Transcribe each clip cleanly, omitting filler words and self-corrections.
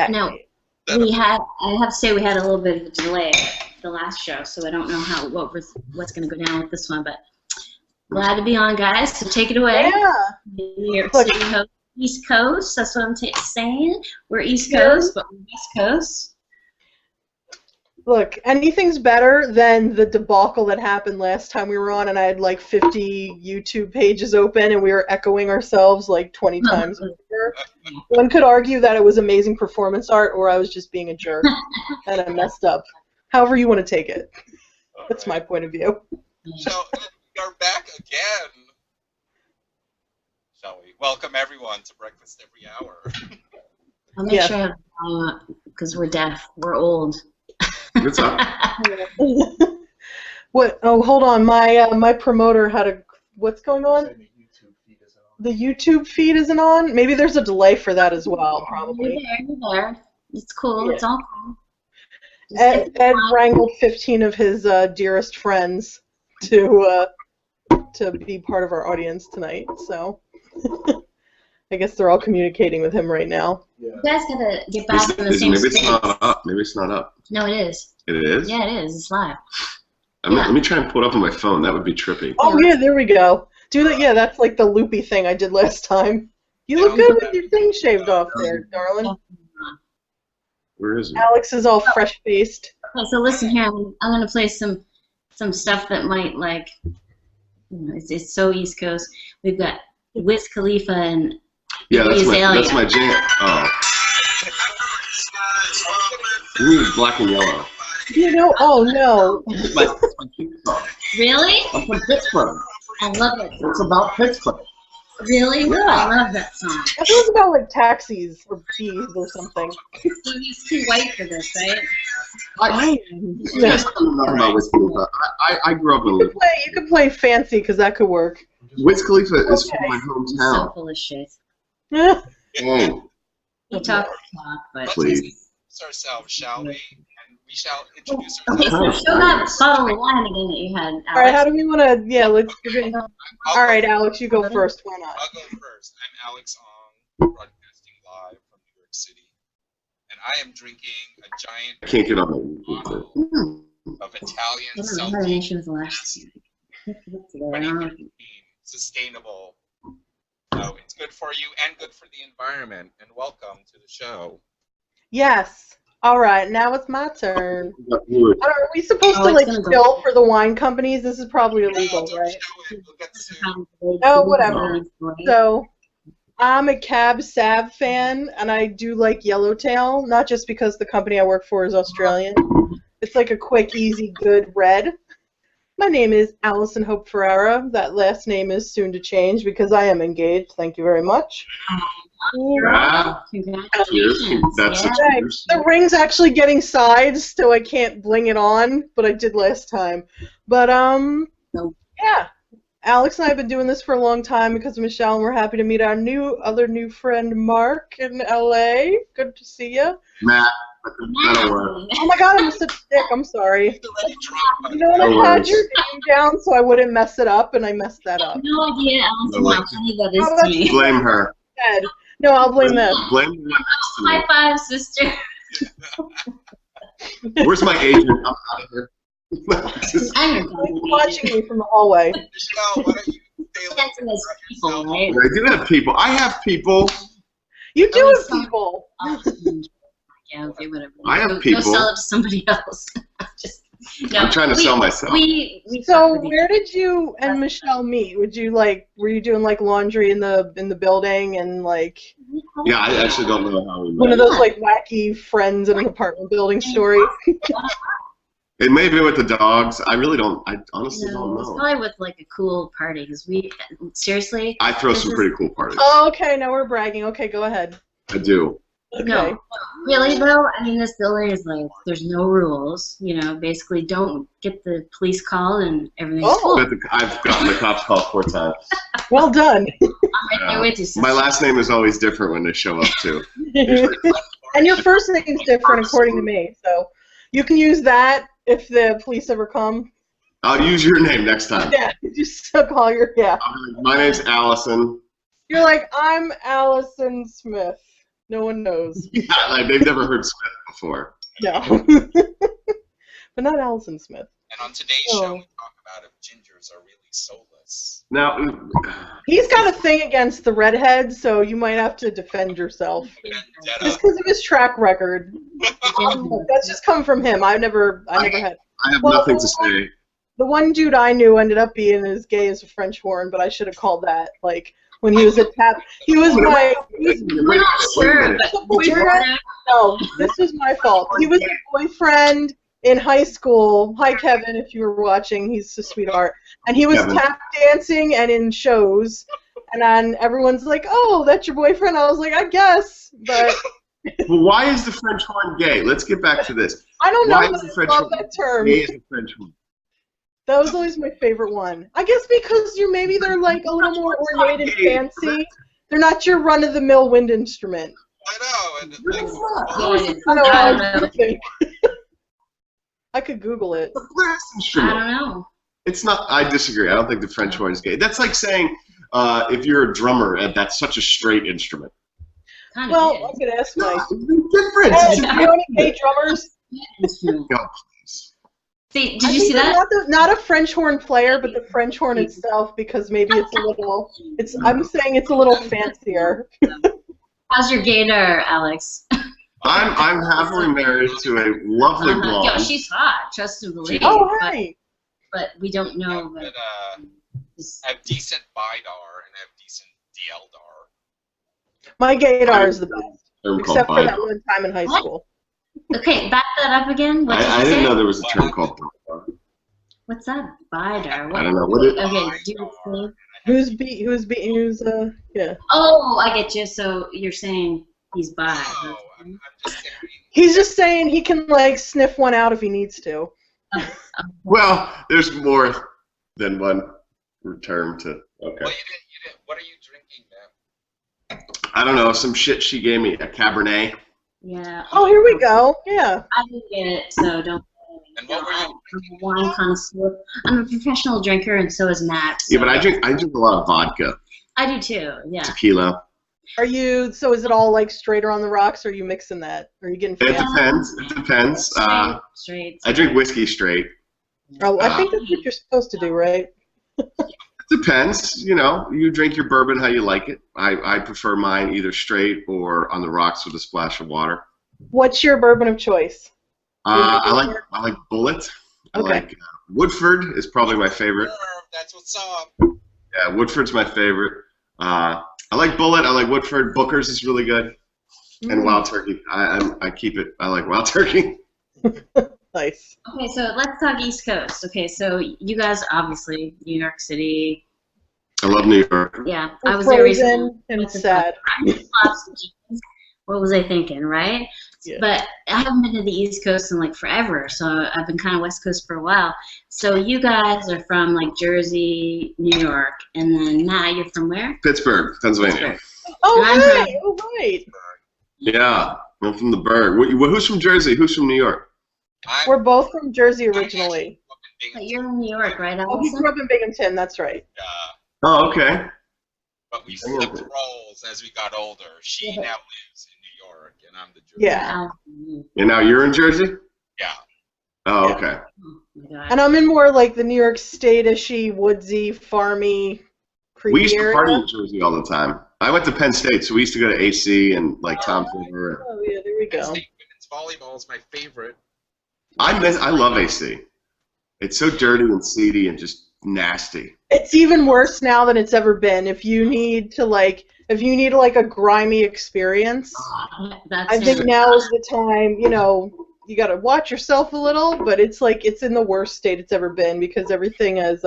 No, I have to say we had a little bit of a delay the last show, so I don't know what's going to go down with this one, but glad to be on, guys. So take it away. Yeah. New York City host, East Coast. That's what I'm saying. We're East Coast, but we're West Coast. Look, anything's better than the debacle that happened last time we were on, and I had like 50 YouTube pages open, and we were echoing ourselves like 20 times over. One could argue that it was amazing performance art, or I was just being a jerk, and I messed up. However you want to take it. That's my point of view. So, we're back again. Shall we? Welcome everyone to Breakfast Every Hour. I'll make sure I have volume up, because we're deaf. We're old. What's up? What? Oh, hold on. My promoter had a. What's going on? The YouTube feed isn't on. Maybe there's a delay for that as well. Probably. You're there. It's cool. Yeah. It's all cool. Ed wrangled 15 of his dearest friends to be part of our audience tonight. So I guess they're all communicating with him right now. Yeah. You guys gotta get back in the same space. Maybe it's not up. Maybe it's not up. No, it is. It is? Yeah, it is. It's live. Let me try and pull it up on my phone. That would be trippy. Oh, yeah, there we go. Do that. Yeah, that's like the loopy thing I did last time. You look good with your thing shaved off there, darling. Where is it? Alex is all fresh-faced. Okay, so listen here. I'm going to play some stuff that might, like, it's so East Coast. We've got Wiz Khalifa and that's my jam. Oh. Ooh, black and yellow. You know, oh no. It's my song. Really? I'm from Pittsburgh. I love it. It's about Pittsburgh. Really? Yeah. I love that song. I thought it was about like taxis or bees or something. So he's too white for this, right? I don't know about Wiz Khalifa. I grew up in. You could play fancy because that could work. Wiz Khalifa is from my hometown. So full of shit. Yeah. Oh. You talk, but please. Ourselves, shall we? And we shall introduce ourselves. Okay, so show that bottle of wine again that you had, Alex. All right, how do we want to? Yeah, let's. All right, Alex, you go first. Why not? I'll go first. I'm Alex Ong, broadcasting live from New York City, and I am drinking a giant. I can't get on bottle of Italian seltzer. Sustainable. So it's good for you and good for the environment. And welcome to the show. Yes. All right. Now it's my turn. Are we supposed to like chill for the wine companies? This is probably illegal, right? Oh, whatever. So, I'm a Cab Sav fan, and I do like Yellowtail, not just because the company I work for is Australian. It's like a quick, easy, good red. My name is Alison Hope Ferrara. That last name is soon to change because I am engaged. Thank you very much. Congratulations. That's the ring's actually getting sides, so I can't bling it on, but I did last time. But yeah, Alex and I have been doing this for a long time because of Michelle, and we're happy to meet our other new friend Mark in LA. Good to see you, Matt. That'll work. Oh my God, I'm such a dick. I'm sorry. You know what? I had your name down so I wouldn't mess it up, and I messed that up. No idea, Alison, how funny that is to me. Blame her. No, I'll blame them. Blame the one next to me. High five, sister. Where's my agent? I'm out of here. I'm watching me from the hallway. Michelle, why don't you people, right? I do have people. I have people. You do have people. Yeah, okay, whatever. I have people. Go sell it to somebody else. I'm trying to sell myself. So where did you and Michelle meet? Were you doing like laundry in the building and like? Yeah, I actually don't know how we met. One of those like wacky friends in an apartment building stories. It may be with the dogs. I really don't. I honestly don't know. It's probably with like a cool party because seriously. I throw some pretty cool parties. Oh, okay. Now we're bragging. Okay, go ahead. I do. Okay. No, really though, I mean this building is like, there's no rules, basically don't get the police called and everything's cool. I've gotten the cops called 4 times. Well done. I'm right there with you, sister. My last name is always different when they show up too. And your first name's different according to me, so you can use that if the police ever come. I'll use your name next time. Yeah, just call your, My name's Allison. You're like, I'm Allison Smith. No one knows. Yeah, like they've never heard Smith before. No. But not Alison Smith. And on today's show, we talk about if gingers are really soulless. Now, He's got a thing against the redheads, so you might have to defend yourself. Just because of his track record. That's just come from him. I never had. I have nothing to say. The one dude I knew ended up being as gay as a French horn, but I should have called that. Like, when he was at Tap, he was my... We're not sure, but... No, this was my fault. He was a boyfriend in high school. Hi, Kevin, if you were watching. He's a sweetheart. And he was tap dancing and in shows. And then everyone's like, oh, that's your boyfriend? I was like, I guess. But... Well, why is the French horn gay? Let's get back to this. I don't know. Why is the French horn that term. gay as a French horn? That was always my favorite one. I guess because maybe they're like a little more ornate and fancy. They're not your run-of-the-mill wind instrument. I know. I could Google it. The brass instrument. I don't know. It's not. I disagree. I don't think the French horn is gay. That's like saying if you're a drummer, that's such a straight instrument. Well, I could ask my. Different. Do you know any gay drummers? No, please. See, did you see that? Not a French horn player, but the French horn itself, because maybe it's a little. I'm saying it's a little fancier. How's your gator, Alex? I'm happily married to a lovely blonde. Yeah, she's hot. Trust and believe. Oh, right. But we don't know. But I have decent BIDAR and I have decent DLDAR. My gaydar is the best, except for that one time in high school. Okay, back that up again. I didn't know there was a term called BIDAR. What's that? BIDAR. I don't know. What it, okay, do you explain? Who's yeah. Oh, I get you. So you're saying he's bi. No, I'm just saying. He's just saying he can like sniff one out if he needs to. Well, there's more than one term to. Okay. Well, you didn't. What are you drinking, man? I don't know. Some shit she gave me, a Cabernet. Yeah. Oh, here we go. Yeah. I didn't get it, so don't. And what were you I'm a wine connoisseur. I'm a professional drinker, and so is Matt. So. Yeah, but I drink a lot of vodka. I do too. Yeah. Tequila. Are you? So is it all like straight or on the rocks? Or are you mixing that? Are you getting? It depends. It depends. Straight. I drink whiskey straight. Oh, I think that's what you're supposed to do, right? It depends. You know, you drink your bourbon how you like it. I prefer mine either straight or on the rocks with a splash of water. What's your bourbon of choice? I like Bullet. I like Woodford is probably my favorite. That's what's up. Yeah, Woodford's my favorite. I like Bullet. I like Woodford. Booker's is really good. And Wild Turkey. I keep it. I like Wild Turkey. Nice. Okay, so let's talk East Coast. Okay, so you guys obviously New York City. I love New York. Yeah, I was there recently. And sad. What was I thinking, right? Yeah. But I haven't been to the East Coast in like forever, so I've been kind of West Coast for a while. So you guys are from like Jersey, New York, and then Matt, you're from where? Pittsburgh, Pennsylvania. Oh, right. Oh, right. Yeah, I'm from the Burgh. Who's from Jersey? Who's from New York? We're both from Jersey originally. But you're in New York, right, Allison? Oh, he grew up in Binghamton, that's right. Oh, okay. But we flipped roles as we got older. She now lives in New York, and I'm the Jersey. Yeah. And now you're in Jersey? Yeah. Oh, okay. Oh, my God. And I'm in more like the New York State-ishy, woodsy, farmy, creepy We used to area. party in Jersey all the time. I went to Penn State, so we used to go to AC and like Tom River. Oh, yeah, there we Penn go. State women's volleyball is my favorite. I love AC. It's so dirty and seedy and just nasty. It's even worse now than it's ever been. If you need a grimy experience, That's I think now is the time. You know, you got to watch yourself a little, but it's like it's in the worst state it's ever been because everything is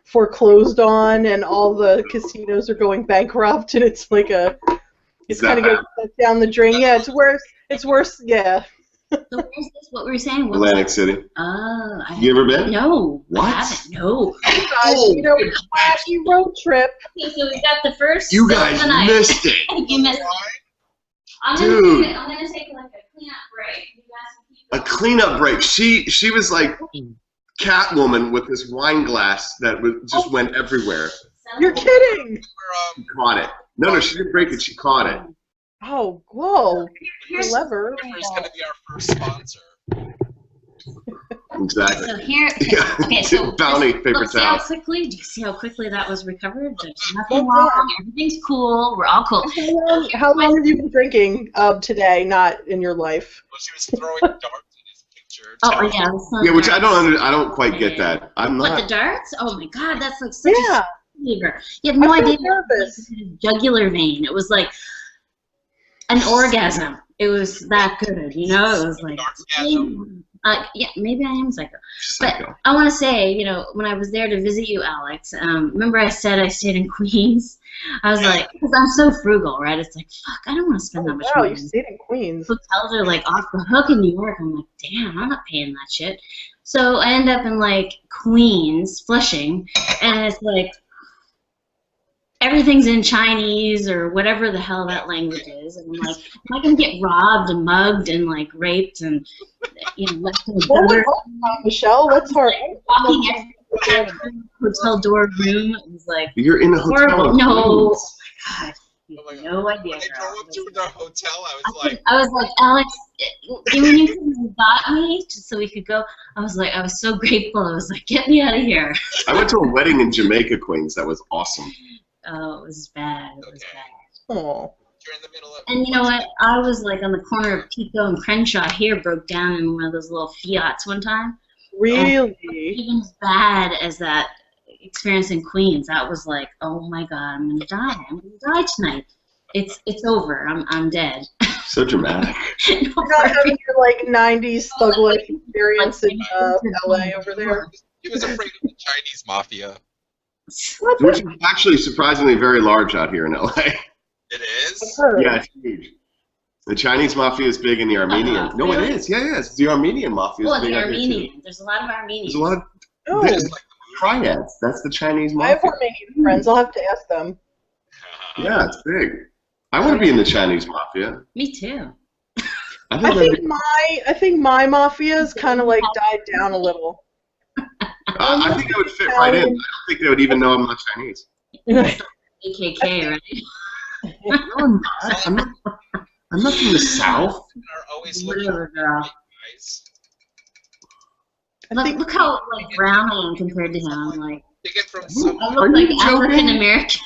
foreclosed on and all the casinos are going bankrupt and it's like it's kind of going down the drain. Yeah, it's worse. It's worse. Yeah. So where's this? What were you saying? Atlantic City. Oh. You ever been? No. What? I haven't. No. You know, it's a wacky road trip. Okay, so we got the first. You guys missed it. You missed it. I'm Dude. gonna take like a cleanup break. You guys can keep A going. cleanup break. She was like Catwoman with this wine glass that just went everywhere. You're kidding. She caught it. No, she didn't break it. She caught it. Oh, whoa. Here's, Clever. It's going to be our first sponsor. Exactly. So here, Yeah. okay, so Bounty paper see how towel. quickly? Do you see how quickly that was recovered? There's nothing wrong. Everything's cool. We're all cool. How long have you been drinking today? Not in your life. Well, she was throwing darts in his picture. Oh yeah. Yeah, which I don't quite get that. I'm not. What, the darts? Oh my God, that's like such Yeah. a fever. You have no I feel idea. nervous. Jugular vein. It was like an orgasm. It was that good, you know. It was like, yeah, maybe I am psycho. But I want to say, you know, when I was there to visit you, Alex, remember I said I stayed in Queens? I was like, because I'm so frugal, right? It's like, fuck, I don't want to spend that much Wow, money. you stayed in Queens. Hotels are like off the hook in New York. I'm like, damn, I'm not paying that shit. So I end up in like Queens, Flushing, and it's like everything's in Chinese or whatever the hell that language is. And I'm like, am I gonna get robbed and mugged and like raped and left in the gutter? Michelle, what's hard? Walking every hotel door room. It was like You're in a hotel. horrible. No, oh my God. Oh my God. No idea. When I drove up to the hotel, I was like, Alex, when you got me just so we could go, I was so grateful. I was like, get me out of here. I went to a wedding in Jamaica, Queens. That was awesome. Oh, it was bad. It was bad. Oh. You're in the middle of. And you know what? I was like on the corner of Pico and Crenshaw here, broke down in one of those little Fiats one time. Really? Even as bad as that experience in Queens, that was like, oh my God, I'm gonna die. I'm gonna die tonight. It's over. I'm dead. So dramatic. You're not having your like '90s thug life experience in LA over there. He was afraid of the Chinese mafia. Which is actually surprisingly very large out here in LA. It is? Yeah, it's huge. The Chinese mafia is big in the Armenian. No, really? it is. Yeah. It's the Armenian mafia is Well, big the out here too. Armenian. There's a lot of Armenians. There's a lot of Oh. there's triads. That's the Chinese I have mafia. Armenian friends. I'll have to ask them. Yeah, it's big. I want to be in the Chinese mafia. Me too. I think my mafia's kind of like died down a little. I think I would fit right in. I don't think they would even know I'm not Chinese. AKK, right? No, I'm not. I'm not from the South. Are always looking Whatever, for girl. guys. Look how like brown I am compared to him. I'm like, Take it from someone. I look like African American.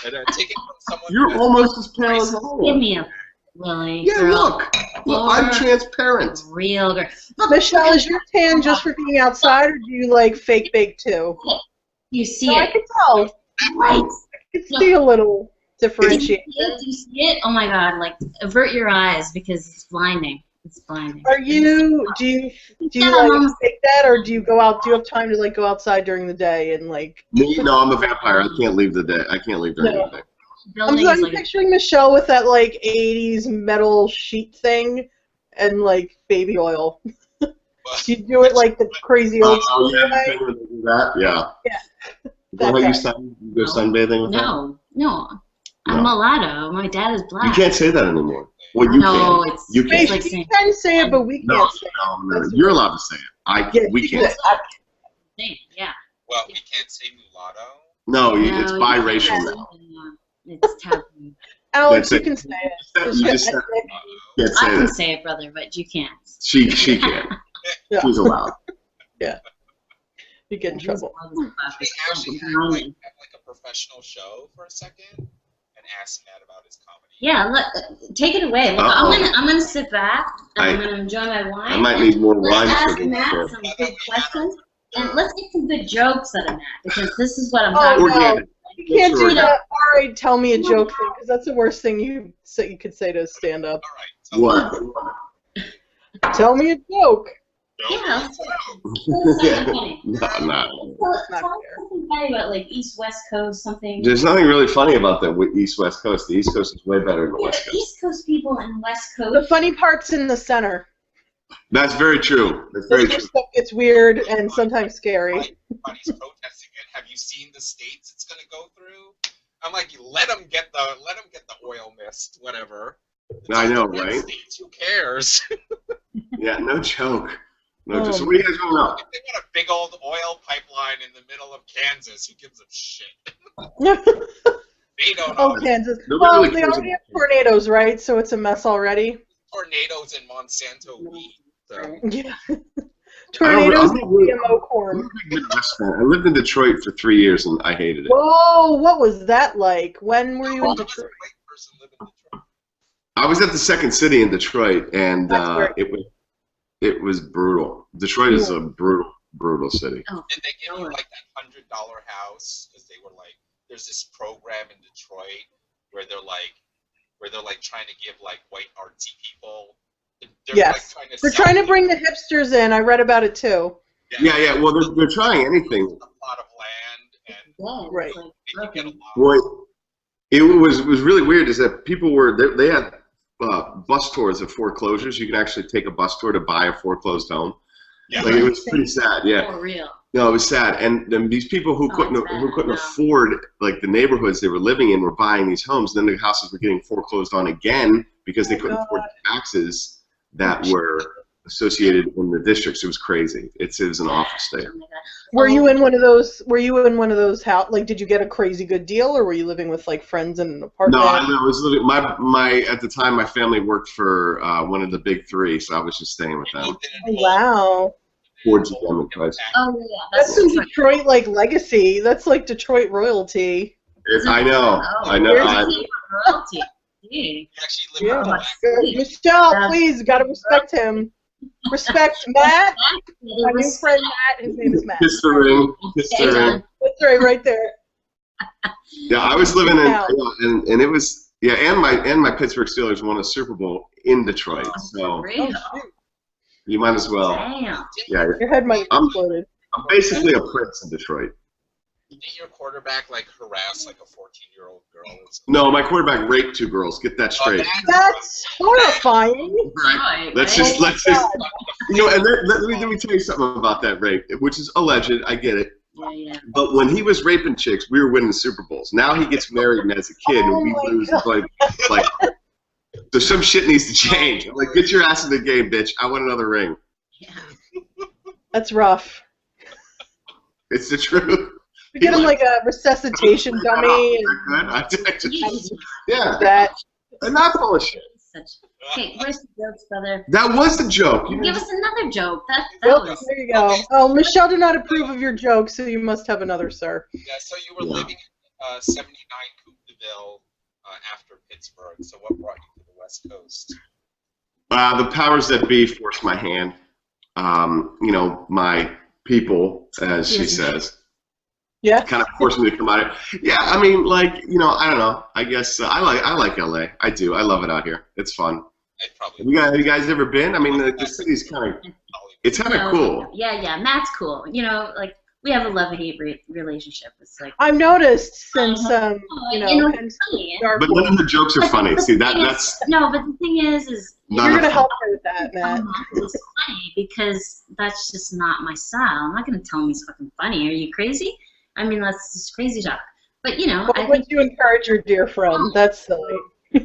Take it from someone. You're almost as pale as I Give am. me a Lily. Yeah, girl. look, I'm transparent. Real girl. Look, Michelle, is your tan just for being outside, or do you like fake bake too? you see No, I it. can tell. Right. I can see a little Do differentiation. you see it? Oh my God! Like avert your eyes because it's blinding. It's blinding. Do you like fake that, or do you go out? Do you have time to like go outside during the day and like? Me? No, I'm a vampire. I can't leave the day. I can't leave during the day. I'm picturing Michelle with that like '80s metal sheet thing and like baby oil. Do you do it like the crazy old school yeah, way? that? Yeah. Yeah. Is that how you go sunbathing with that? No. I'm mulatto. My dad is black. You can't say that anymore. Well, you No, can. it's You can. it's Wait, like you saying, can say it, but we No, can't say it. no. You're allowed to say it. We can't. yeah. Well, we can't say mulatto. No, No, it's you biracial can't. now. It's taboo. Alex, That's you it. can say it. You just can't I say can that. say it, brother, but you can't. She can. Yeah. She's allowed. You get in trouble. We actually have like a professional show for a second and ask Matt about his comedy. Yeah, look, take it away. Look, I'm gonna sit back and I'm gonna enjoy my wine. I might need more wine Let's for ask this Matt show. some good questions, and let's get some good jokes out of Matt because this is what I'm Oh, talking no. about. Organic. You can't do Sure. that. All right, tell me a joke thing, because that's the worst thing you could say to stand up. All right. So What? Tell me a joke. Yeah, let's Yeah. funny. No, Tell not us fair. something funny about like East West Coast, something. There's nothing really funny about the East West Coast. The East Coast is way better than the Yeah, West the Coast. East Coast people and West The Coast. funny part's in the center. That's very true. That's very That's where true. stuff gets weird and sometimes scary. Everybody's protesting it. Have you seen the states it's gonna go through? I'm like, let them get the oil mist, whatever. It's I know, red right? States, who cares? Yeah, no joke. No, Oh. just what do you guys want to know? If they got a big old oil pipeline in the middle of Kansas, who gives a shit? They don't know. Oh, Kansas. Well, they already have tornadoes, right? So it's a mess already. Tornadoes and Monsanto wheat. So. Yeah. Tornadoes and GMO corn. I lived in Detroit for 3 years and I hated it. Whoa, what was that like? When were you in Detroit? I was at the Second City in Detroit, and it was brutal. Detroit is a brutal city. Did they give you like that $100 house? Because they were like, there's this program in Detroit where they're like trying to give like white artsy people. Yes, they're trying to bring the hipsters in. I read about it too. Yeah. Well, they're trying anything. A plot of land and right. Well, it was really weird. Is that people they had bus tours of foreclosures. You can actually take a bus tour to buy a foreclosed home. Yeah, like, it was pretty sad. Yeah, for real. No, it was sad. And these people who couldn't afford like the neighborhoods they were living in were buying these homes. Then the houses were getting foreclosed on again because they couldn't afford the taxes that were associated in the districts. It was crazy. It was an awful state. Were you in one of those? Were you in one of those house? Like, did you get a crazy good deal, or were you living with like friends in an apartment? No, I was living. My at the time, my family worked for one of the big three, so I was just staying with them. Oh, wow. Towards the end price. Oh yeah, that's some Detroit like legacy. That's like Detroit royalty. I know. I know. Royalty. Yeah. Michelle, please, gotta respect him. Respect Matt. My new friend Matt. His name is Matt. Kiss the ring. Kiss the ring. That's right there. Yeah, I was living and it was and my Pittsburgh Steelers won a Super Bowl in Detroit. So you might as well. Damn. Yeah. Your head might have exploded. I'm basically a prince in Detroit. Did your quarterback like harass like a 14-year-old girl? No, my quarterback raped 2 girls. Get that straight. That's horrifying. Right. Let's just you know. And let me tell you something about that rape, which is alleged. I get it. Yeah. But when he was raping chicks, we were winning Super Bowls. Now he gets married and as a kid, and we lose. Like, so some shit needs to change. I'm like, get your ass in the game, bitch. I want another ring. Yeah. That's rough. It's the truth. We get him like a resuscitation dummy. Yeah. That. I'm not full of shit. Okay, where's the jokes, brother? That was the joke. Give us another joke. That was. There you go. Oh, Michelle did not approve of your joke, so you must have another, sir. Yeah, so you were living in 79 Coupe de Ville after Pittsburgh. So what brought you to the West Coast? The powers that be forced my hand. You know, my people, as she says. Yeah. Kind of forced me to come out here. Yeah, I mean, like, you know, I don't know. I guess I like LA. I do. I love it out here. It's fun. Have you guys ever been? I mean, the city's kind of, it's kind of cool. Yeah. Matt's cool. You know, like, we have a love-hate relationship. It's like I've noticed since you know, but none of the jokes are funny. See, that's no. But the thing is you're gonna help her with that, Matt. It's funny because that's just not my style. I'm not gonna tell him he's fucking funny. Are you crazy? I mean, that's just crazy talk. But you know, I think you encourage your dear friend. That's silly. We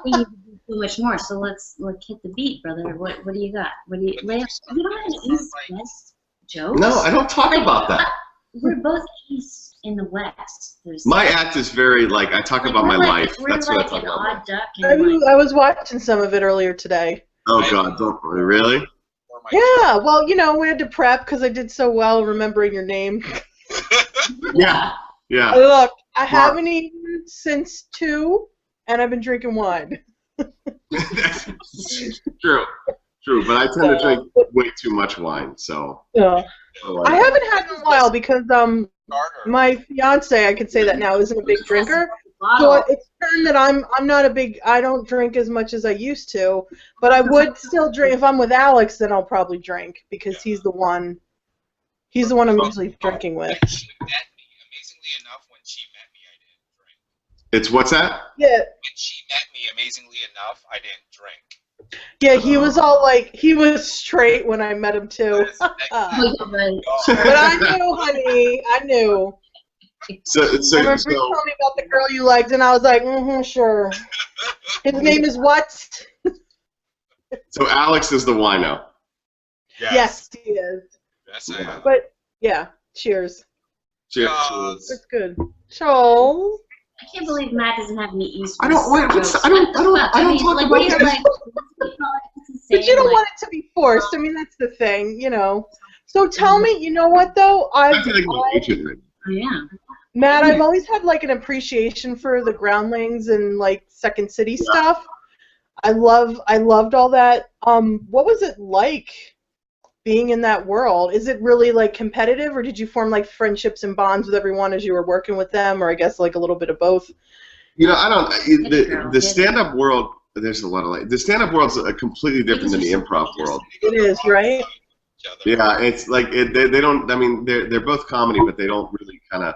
need to do too much more. So let's hit the beat, brother. What do you got? What do you? You don't have any East West jokes? No, I don't talk about that. We're both East in the West. My act is very like I talk about my life. That's what I talk about. Odd duck I was watching some of it earlier today. Oh God, don't really? Yeah. Well, you know, we had to prep because I did so well remembering your name. Yeah. Look, I haven't eaten since 2, and I've been drinking wine. True, but I tend to drink way too much wine, so. Yeah. I haven't had it in a while because my fiance, I could say that now, isn't a big drinker. So it's turned that I'm not a big. I don't drink as much as I used to, but I would still drink if I'm with Alex. Then I'll probably drink because he's the one. He's the one I'm usually drinking with. Amazingly enough, when she met me, I didn't drink. It's what's that? Yeah. When she met me, amazingly enough, I didn't drink. Yeah, he was all like, he was straight when I met him too. But I knew, honey, I knew. So I remember you told me about the girl you liked, and I was like, sure. His name is what? So Alex is the wino. Yes, he is. Yes, I am. But yeah, cheers. Cheers. That's good. Charles. I can't believe Matt doesn't have any East. I don't talk about like, but you don't want it to be forced. I mean, that's the thing, you know. So tell me, you know what though? I feel like an agent. Yeah. Matt, I've always had like an appreciation for the Groundlings and like Second City stuff. I loved all that. What was it like being in that world? Is it really like competitive, or did you form like friendships and bonds with everyone as you were working with them, or I guess like a little bit of both? You know, I don't. The stand-up world. There's a lot of the stand-up world's completely different than the improv world. It is, right? Yeah, it's like they don't. I mean, they're both comedy, but they don't really kind of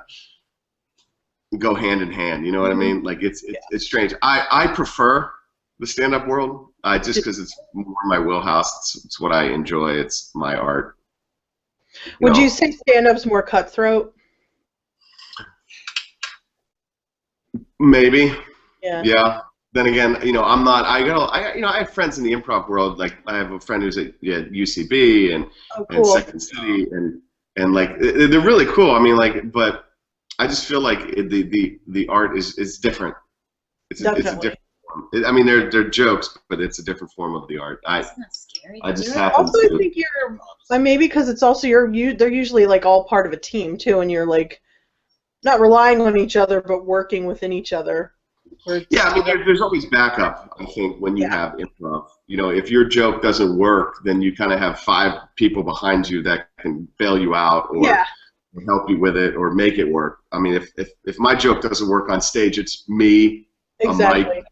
go hand in hand. You know what I mean? Like it's strange. I prefer the stand-up world. Just because it's more my wheelhouse. It's what I enjoy. It's my art. Would you say stand-up's more cutthroat? Maybe. Yeah. Yeah. Then again, you know, I'm not. I have friends in the improv world. Like I have a friend who's at UCB and Second City, and like they're really cool. I mean, like, but I just feel like the art is different. It's a different form. I mean, they're jokes, but it's a different form of the art. It's not scary. I just happen also, I think maybe because it's also they're usually like all part of a team too, and you're like not relying on each other, but working within each other. Yeah, I mean, there's always backup, I think, when you have improv. You know, if your joke doesn't work, then you kind of have 5 people behind you that can bail you out or help you with it or make it work. I mean, if my joke doesn't work on stage, it's me, a mic,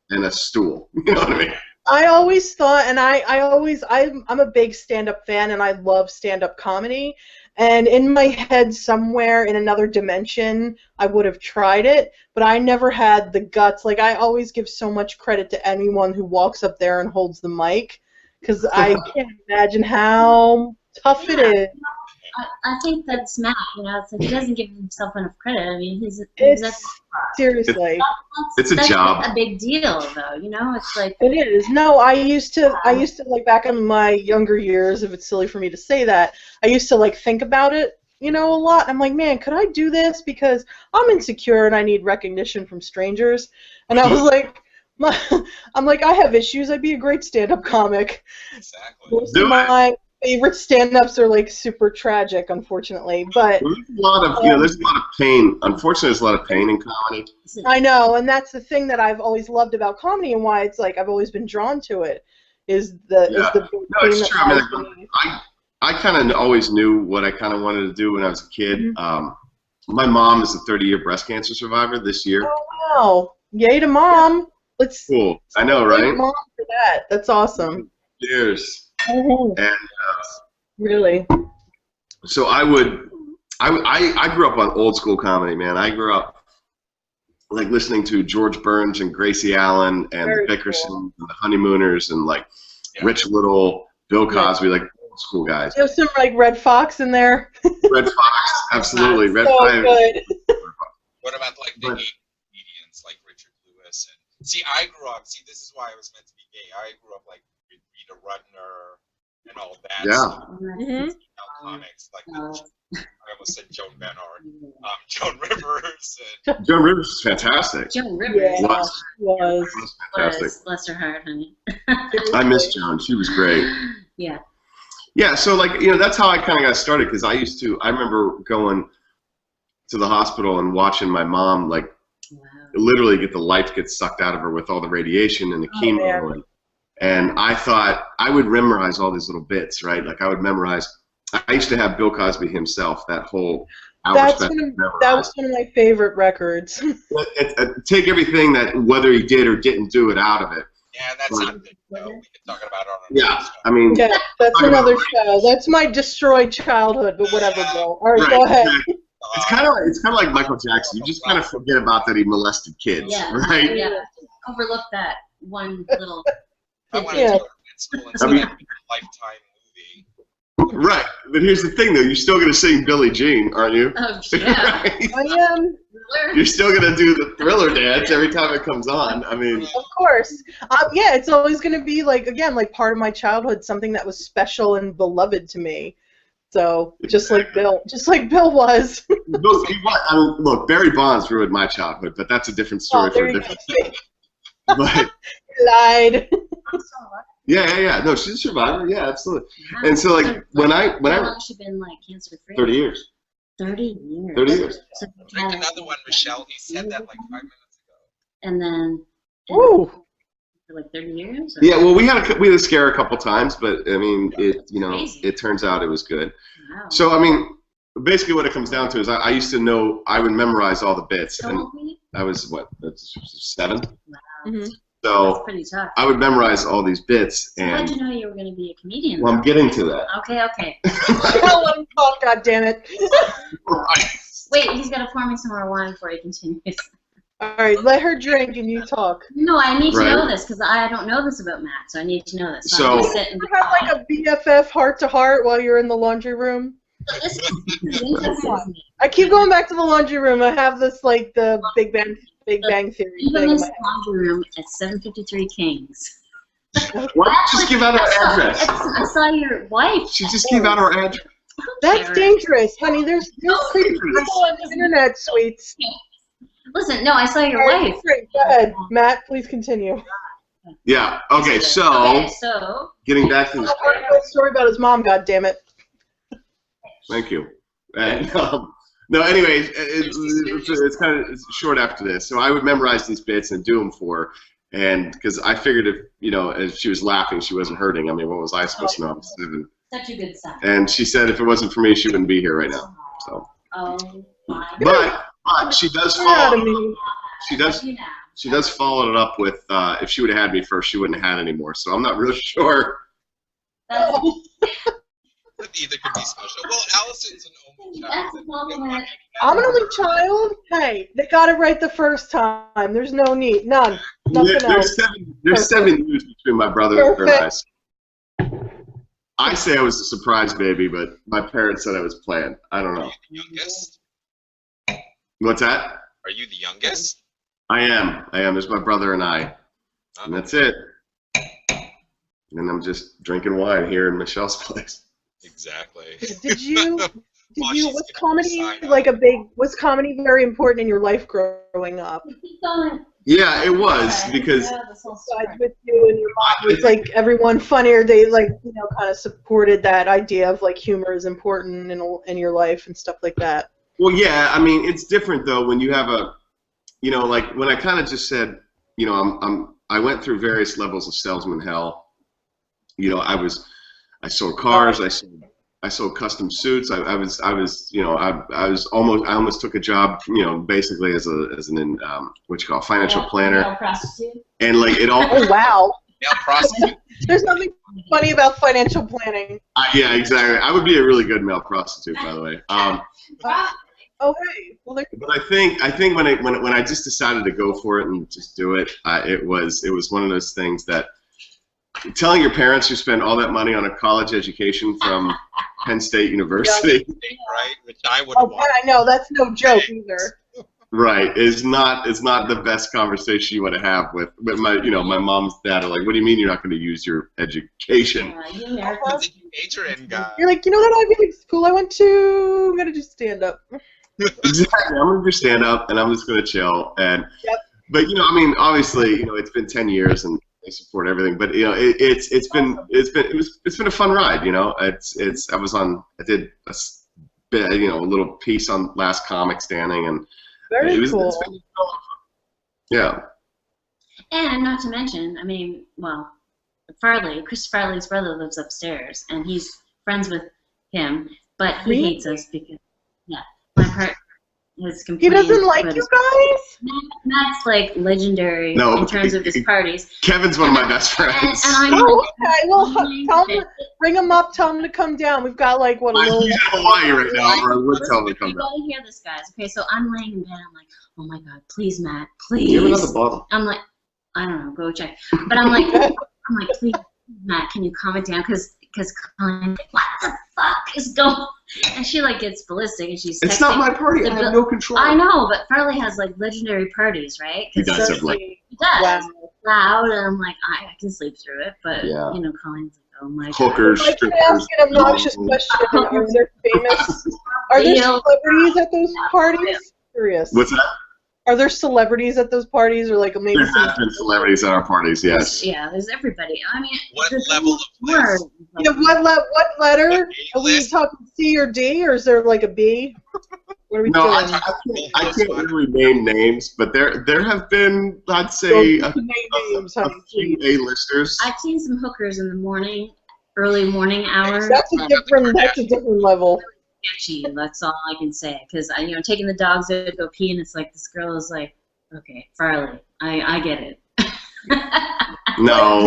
and a stool. You know what I mean? I always thought, and I'm a big stand-up fan, and I love stand-up comedy. And in my head, somewhere in another dimension, I would have tried it, but I never had the guts. Like, I always give so much credit to anyone who walks up there and holds the mic, because I can't imagine how tough it is. I think that's Matt. You know, it's like he doesn't give himself enough credit. I mean, seriously. It's a job. A big deal, though. You know, it's like it is. No, I used to like back in my younger years. If it's silly for me to say that, I used to like think about it, you know, a lot. I'm like, man, could I do this? Because I'm insecure and I need recognition from strangers. And I was like, I'm like, I have issues. I'd be a great stand-up comic. Exactly. Most of my favorite stand-ups are like super tragic, unfortunately. But there's a lot of there's a lot of pain. Unfortunately, there's a lot of pain in comedy. I know, and that's the thing that I've always loved about comedy, and why it's like I've always been drawn to it. Is the No, it's true. I mean, I kind of always knew what I kind of wanted to do when I was a kid. My mom is a 30-year breast cancer survivor this year. Oh wow! Yay to mom! Let's cool. I know, right? Mom for that. That's awesome. Cheers. And really. So I grew up on old school comedy, man. I grew up like listening to George Burns and Gracie Allen and the Bickersons and the Honeymooners and like Rich Little, Bill Cosby, like old school guys. There's some like Red Fox in there. Red Fox, absolutely. Red so Fox. Good. What about like the comedians like Richard Lewis and see? I grew up. See, this is why I was meant to be gay. I grew up like Rita Rudner and all that. Yeah. Comics like I almost said Joan Bernard, Joan Rivers. Joan Rivers is fantastic. Joan Rivers was fantastic. Bless her heart, honey. I miss Joan. She was great. Yeah. Yeah. So like that's how I kind of got started because I remember going to the hospital and watching my mom like literally get the life get sucked out of her with all the radiation and the chemo. And I thought I would memorize all these little bits, right? Like I would memorize. I used to have Bill Cosby himself, that whole hour. That was one of my favorite records. Take everything that whether he did or didn't do it out of it. Yeah, that's something we can talk about on our show. I mean, yeah, that's another show. That's my destroyed childhood, but whatever, Bill. All right, go ahead. It's kind of like Michael Jackson. You just kind of forget about that he molested kids, right? Yeah, overlook that one little. I want to do it in school instead of a Lifetime movie. Right, but here's the thing, though. You're still going to sing Billie Jean, aren't you? Oh, yeah. Right? I am. You're still going to do the Thriller dance every time it comes on. I mean, of course. Yeah, it's always going to be like, again, like part of my childhood, something that was special and beloved to me. So just like Bill was. Look, Barry Bonds ruined my childhood, but that's a different story for a different day. But lied. Yeah. No, she's a survivor. Yeah, absolutely. Wow. And so, like, how long has she been like cancer free? 30 years. 30 years. 30 years. So another one, Michelle. He said that like 5 minutes ago. And then. Ooh. For like 30 years. Or? Yeah. Well, we had a scare a couple times, but I mean, it turns out it was good. Wow. So I mean, basically, what it comes down to is I used to know I would memorize all the bits, and I was 7. Wow. Mm-hmm. So that's pretty tough. I would memorize all these bits. So how did you know you were going to be a comedian? Well, I'm getting to that. Okay. Let him talk, goddammit. Wait, he's got to pour me some more wine before he continues. All right, let her drink and you talk. No, I need to know this because I don't know this about Matt, so I need to know this. So you have like a BFF heart-to-heart while you're in the laundry room? I keep going back to the laundry room. I have this like the Big Bang Theory thing. This laundry room at 753 Kings. Why don't you just give out her address? I saw your wife. She just gave out her address. That's dangerous, honey. There's crazy people on the internet, sweets. Listen, no, I saw your wife. Great. Go ahead, Matt. Please continue. Yeah. Okay. So getting back to the story about his mom. God damn it. Thank you. And, no. Anyways, it's kind of short after this. So I would memorize these bits and do them for her, and because I figured if she was laughing, she wasn't hurting. I mean, what was I supposed to know? I was 7. Such a good son. And she said if it wasn't for me, she wouldn't be here right now. So. Oh my. But she does follow. She does follow it up with if she would have had me first, she wouldn't have had any more. So I'm not really sure. But either could be special. Well, Allison's an only child. I'm an only child. Hey, they got it right the first time. There's no need. Nothing else. There's 7 years between my brother and I. I say I was a surprise baby, but my parents said I was planned. I don't know. Are you the youngest? What's that? Are you the youngest? I am. There's my brother and I. And that's it. And I'm just drinking wine here in Michelle's place. Exactly. Did you was comedy very important in your life growing up? Yeah, it was because with you and your mom was like everyone funnier. They kind of supported that idea of like humor is important in your life and stuff like that. Well, yeah, I mean it's different though when you have like when I kind of just said, I went through various levels of salesman hell. I sold cars, I sold custom suits. I almost took a job, basically as an financial planner. Male prostitute. And like it all. Oh wow. Male prostitute. There's nothing funny about financial planning. Yeah, exactly. I would be a really good male prostitute, by the way. Okay. Well, but I think when I just decided to go for it and just do it, it was one of those things that. Telling your parents you spent all that money on a college education from Penn State University, right? Which I would. Oh, I know that's no joke either. Right, is not the best conversation you want to have with my my mom's dad are like, what do you mean you're not going to use your education? What did you major in, guys? You're like, that Ivy League school I went to. I'm gonna just stand up. Exactly, I'm gonna just stand up and I'm just gonna chill But I mean, obviously, it's been 10 years and. I support everything, but it's been a fun ride. I did a little piece on Last Comic Standing, and very cool. Yeah. And not to mention, I mean, well, Chris Farley's brother lives upstairs, and he's friends with him, but he hates us because my part. He doesn't like you guys? Matt's like legendary in terms of his parties. Kevin's one of my best friends. And I'm okay. Well, bring him up. Tell him to come down. We've got like what a little. He's in Hawaii right now, or I would tell him to come down. You gotta hear this, guys. Okay, so I'm laying in bed. I'm like, oh my god, please, Matt, please. You have another bottle. I'm like, I don't know, go check. But I'm like, please, Matt, can you calm it down? Because Colin, what the fuck is going? And she like gets ballistic and she's. It's not my party. I have no control. I know, but Farley has like legendary parties, right? He does have like. He does. Wow. Loud, and I'm like, I can sleep through it, but Colin's like, Oh my hookers, God. strippers. I can ask an obnoxious question. Are there celebrities at those parties? Curious. What's that? Are there celebrities at those parties, or like maybe there have been celebrities at our parties? Yes. Yeah, there's everybody. I mean, what level of place? Yeah, what letter? Are we talking C or D, or is there like a B? What are we doing? I can't really name names, but there have been, I'd say, a few A-listers. I've seen some hookers in the morning, early morning hours. That's a different level. Sketchy. That's all I can say. Because taking the dogs to go pee, and it's like this girl is like, okay, Farley, I get it. No.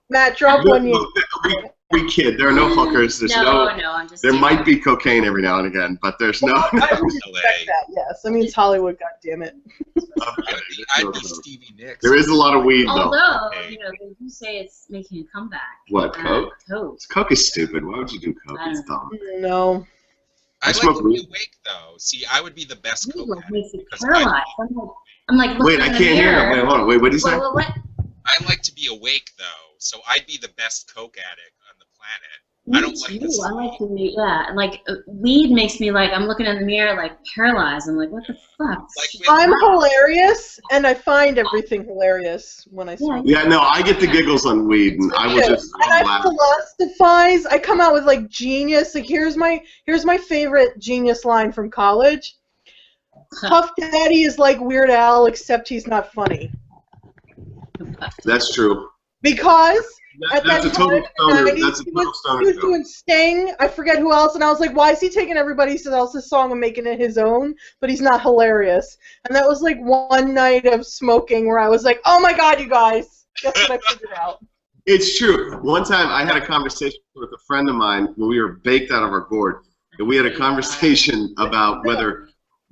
Matt, drop one. We kid. There are no hookers. There's no. I'm just. There might be cocaine every now and again, but there's no. I would expect that. Yes, I mean it's Hollywood. God damn it. I'd be Stevie Nicks. There is a lot of weed though. Although they do say it's making a comeback. What, coke? Coke. Coke is stupid. Why would you do coke? It's dumb. No. I'd like to be awake though. See, I would be the best coke addict. I'm like, wait, I can't hear. Wait, hold on. Wait, what did you say? What? I like to be awake though, so I'd be the best coke addict on the planet. I don't like this. I like to be, like weed makes me like I'm looking in the mirror like paralyzed. I'm like, what the fuck? I'm hilarious, and I find everything hilarious when I smoke. Yeah, no, I get the giggles on weed, and I will just. And I philosophize. I come out with like genius. Like here's my favorite genius line from college. Puff Daddy is like Weird Al, except he's not funny. That's true. Because that's a total stoner. That's a total stoner. He was doing Sting. I forget who else, and I was like, why is he taking everybody else's song and making it his own? But he's not hilarious. And that was like one night of smoking where I was like, oh my god, you guys, guess what I figured out? It's true. One time I had a conversation with a friend of mine when we were baked out of our gourd, and we had a conversation about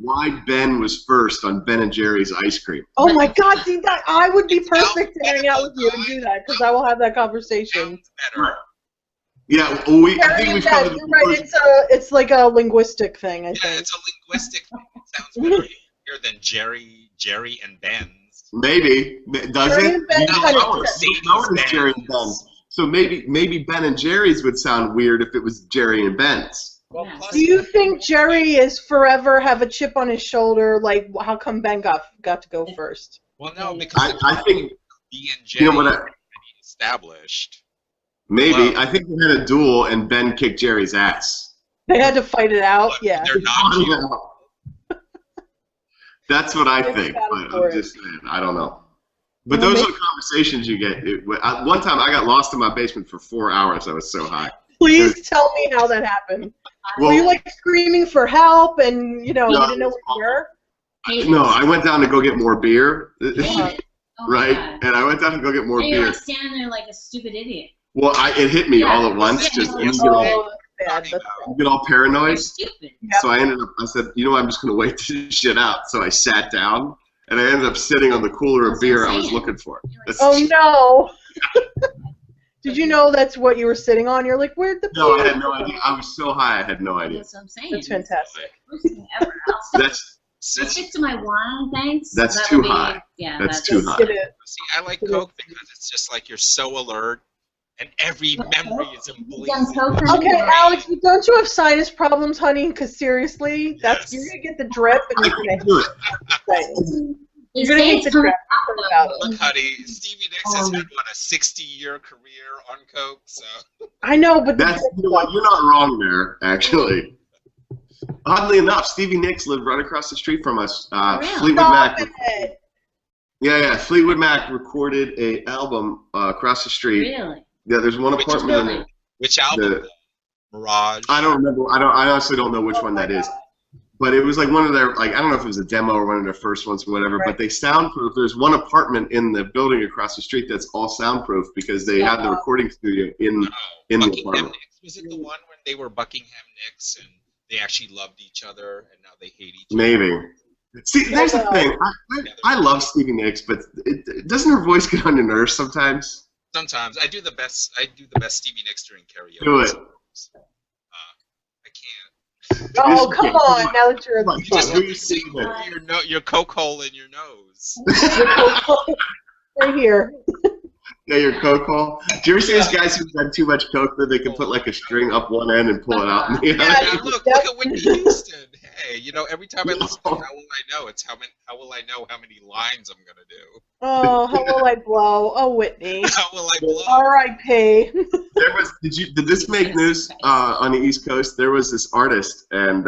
why Ben was first on Ben and Jerry's ice cream. Oh my god, see that I would be perfect to hang out with you and do that because I will have that conversation. Yeah, I think we've covered you're right. It's like a linguistic thing, I think. Yeah, it's a linguistic thing. It sounds better here than Jerry and Ben's. Maybe. Does Jerry it? And Ben Jerry and Ben's. So maybe Ben and Jerry's would sound weird if it was Jerry and Ben's. Well, do you think Jerry is forever have a chip on his shoulder? Like, how come Ben got to go first? Well, no, because I think B and Jerry established. Maybe. I think they had a duel and Ben kicked Jerry's ass. They had to fight it out. Yeah. They're not. That's what I think. But I'm just saying. I don't know. But those are the conversations you get. One time I got lost in my basement for 4 hours. I was so high. Please tell me how that happened. Were you like screaming for help and you didn't know where you were? No, I went down to go get more beer. Right? And I went down to go get more beer. You're like standing there like a stupid idiot. Well, it hit me all at once. You get all paranoid. Stupid. So I said, I'm just going to wait this shit out. So I sat down, and I ended up sitting on the cooler of beer I was looking for. Oh, no. Did you know that's what you were sitting on? You're like, where'd the beer? No, I had no idea. I was so high, I had no idea. That's what I'm saying. That's fantastic. That's stick to my wine, thanks. That's too high. Yeah, that's too high. See, I like Coke because it's just like you're so alert, and every memory is bleeding. Okay, Alex, don't you have sinus problems, honey? Because seriously, you're gonna get the drip, and you're gonna do it. You're going to hate the crap. Look, honey, Stevie Nicks has had, a 60-year career on Coke, so... I know, but... You're not wrong there, actually. Oddly enough, Stevie Nicks lived right across the street from us. Fleetwood Mac... Yeah, Fleetwood Mac recorded an album across the street. Really? Yeah, there's one apartment in it. Which album? Mirage? I don't remember. I honestly don't know which one that is. But it was like one of their, I don't know if it was a demo or one of their first ones or whatever, but they soundproof. There's one apartment in the building across the street that's all soundproof because they had the recording studio in the apartment. Was it the one when they were Buckingham Nicks and they actually loved each other and now they hate each other? Maybe. See, there's the thing. I love Stevie Nicks, but doesn't her voice get on your nerves sometimes? Sometimes. I do the best Stevie Nicks during karaoke. Do it. I can't. Oh, come on! Now that you're you just have to sing your coke hole in your nose. Right here. Yeah, your Coke hole. Do you ever see those guys who've had too much Coke that they can put like a string up one end and pull it out? Yeah, look at Whitney Houston. Hey, you know, every time I listen to How Will I Know, it's how will I know how many lines I'm gonna do. Oh, how will I blow? Oh, Whitney. How will I blow? R.I.P. There was. Did this make news on the East Coast? There was this artist, and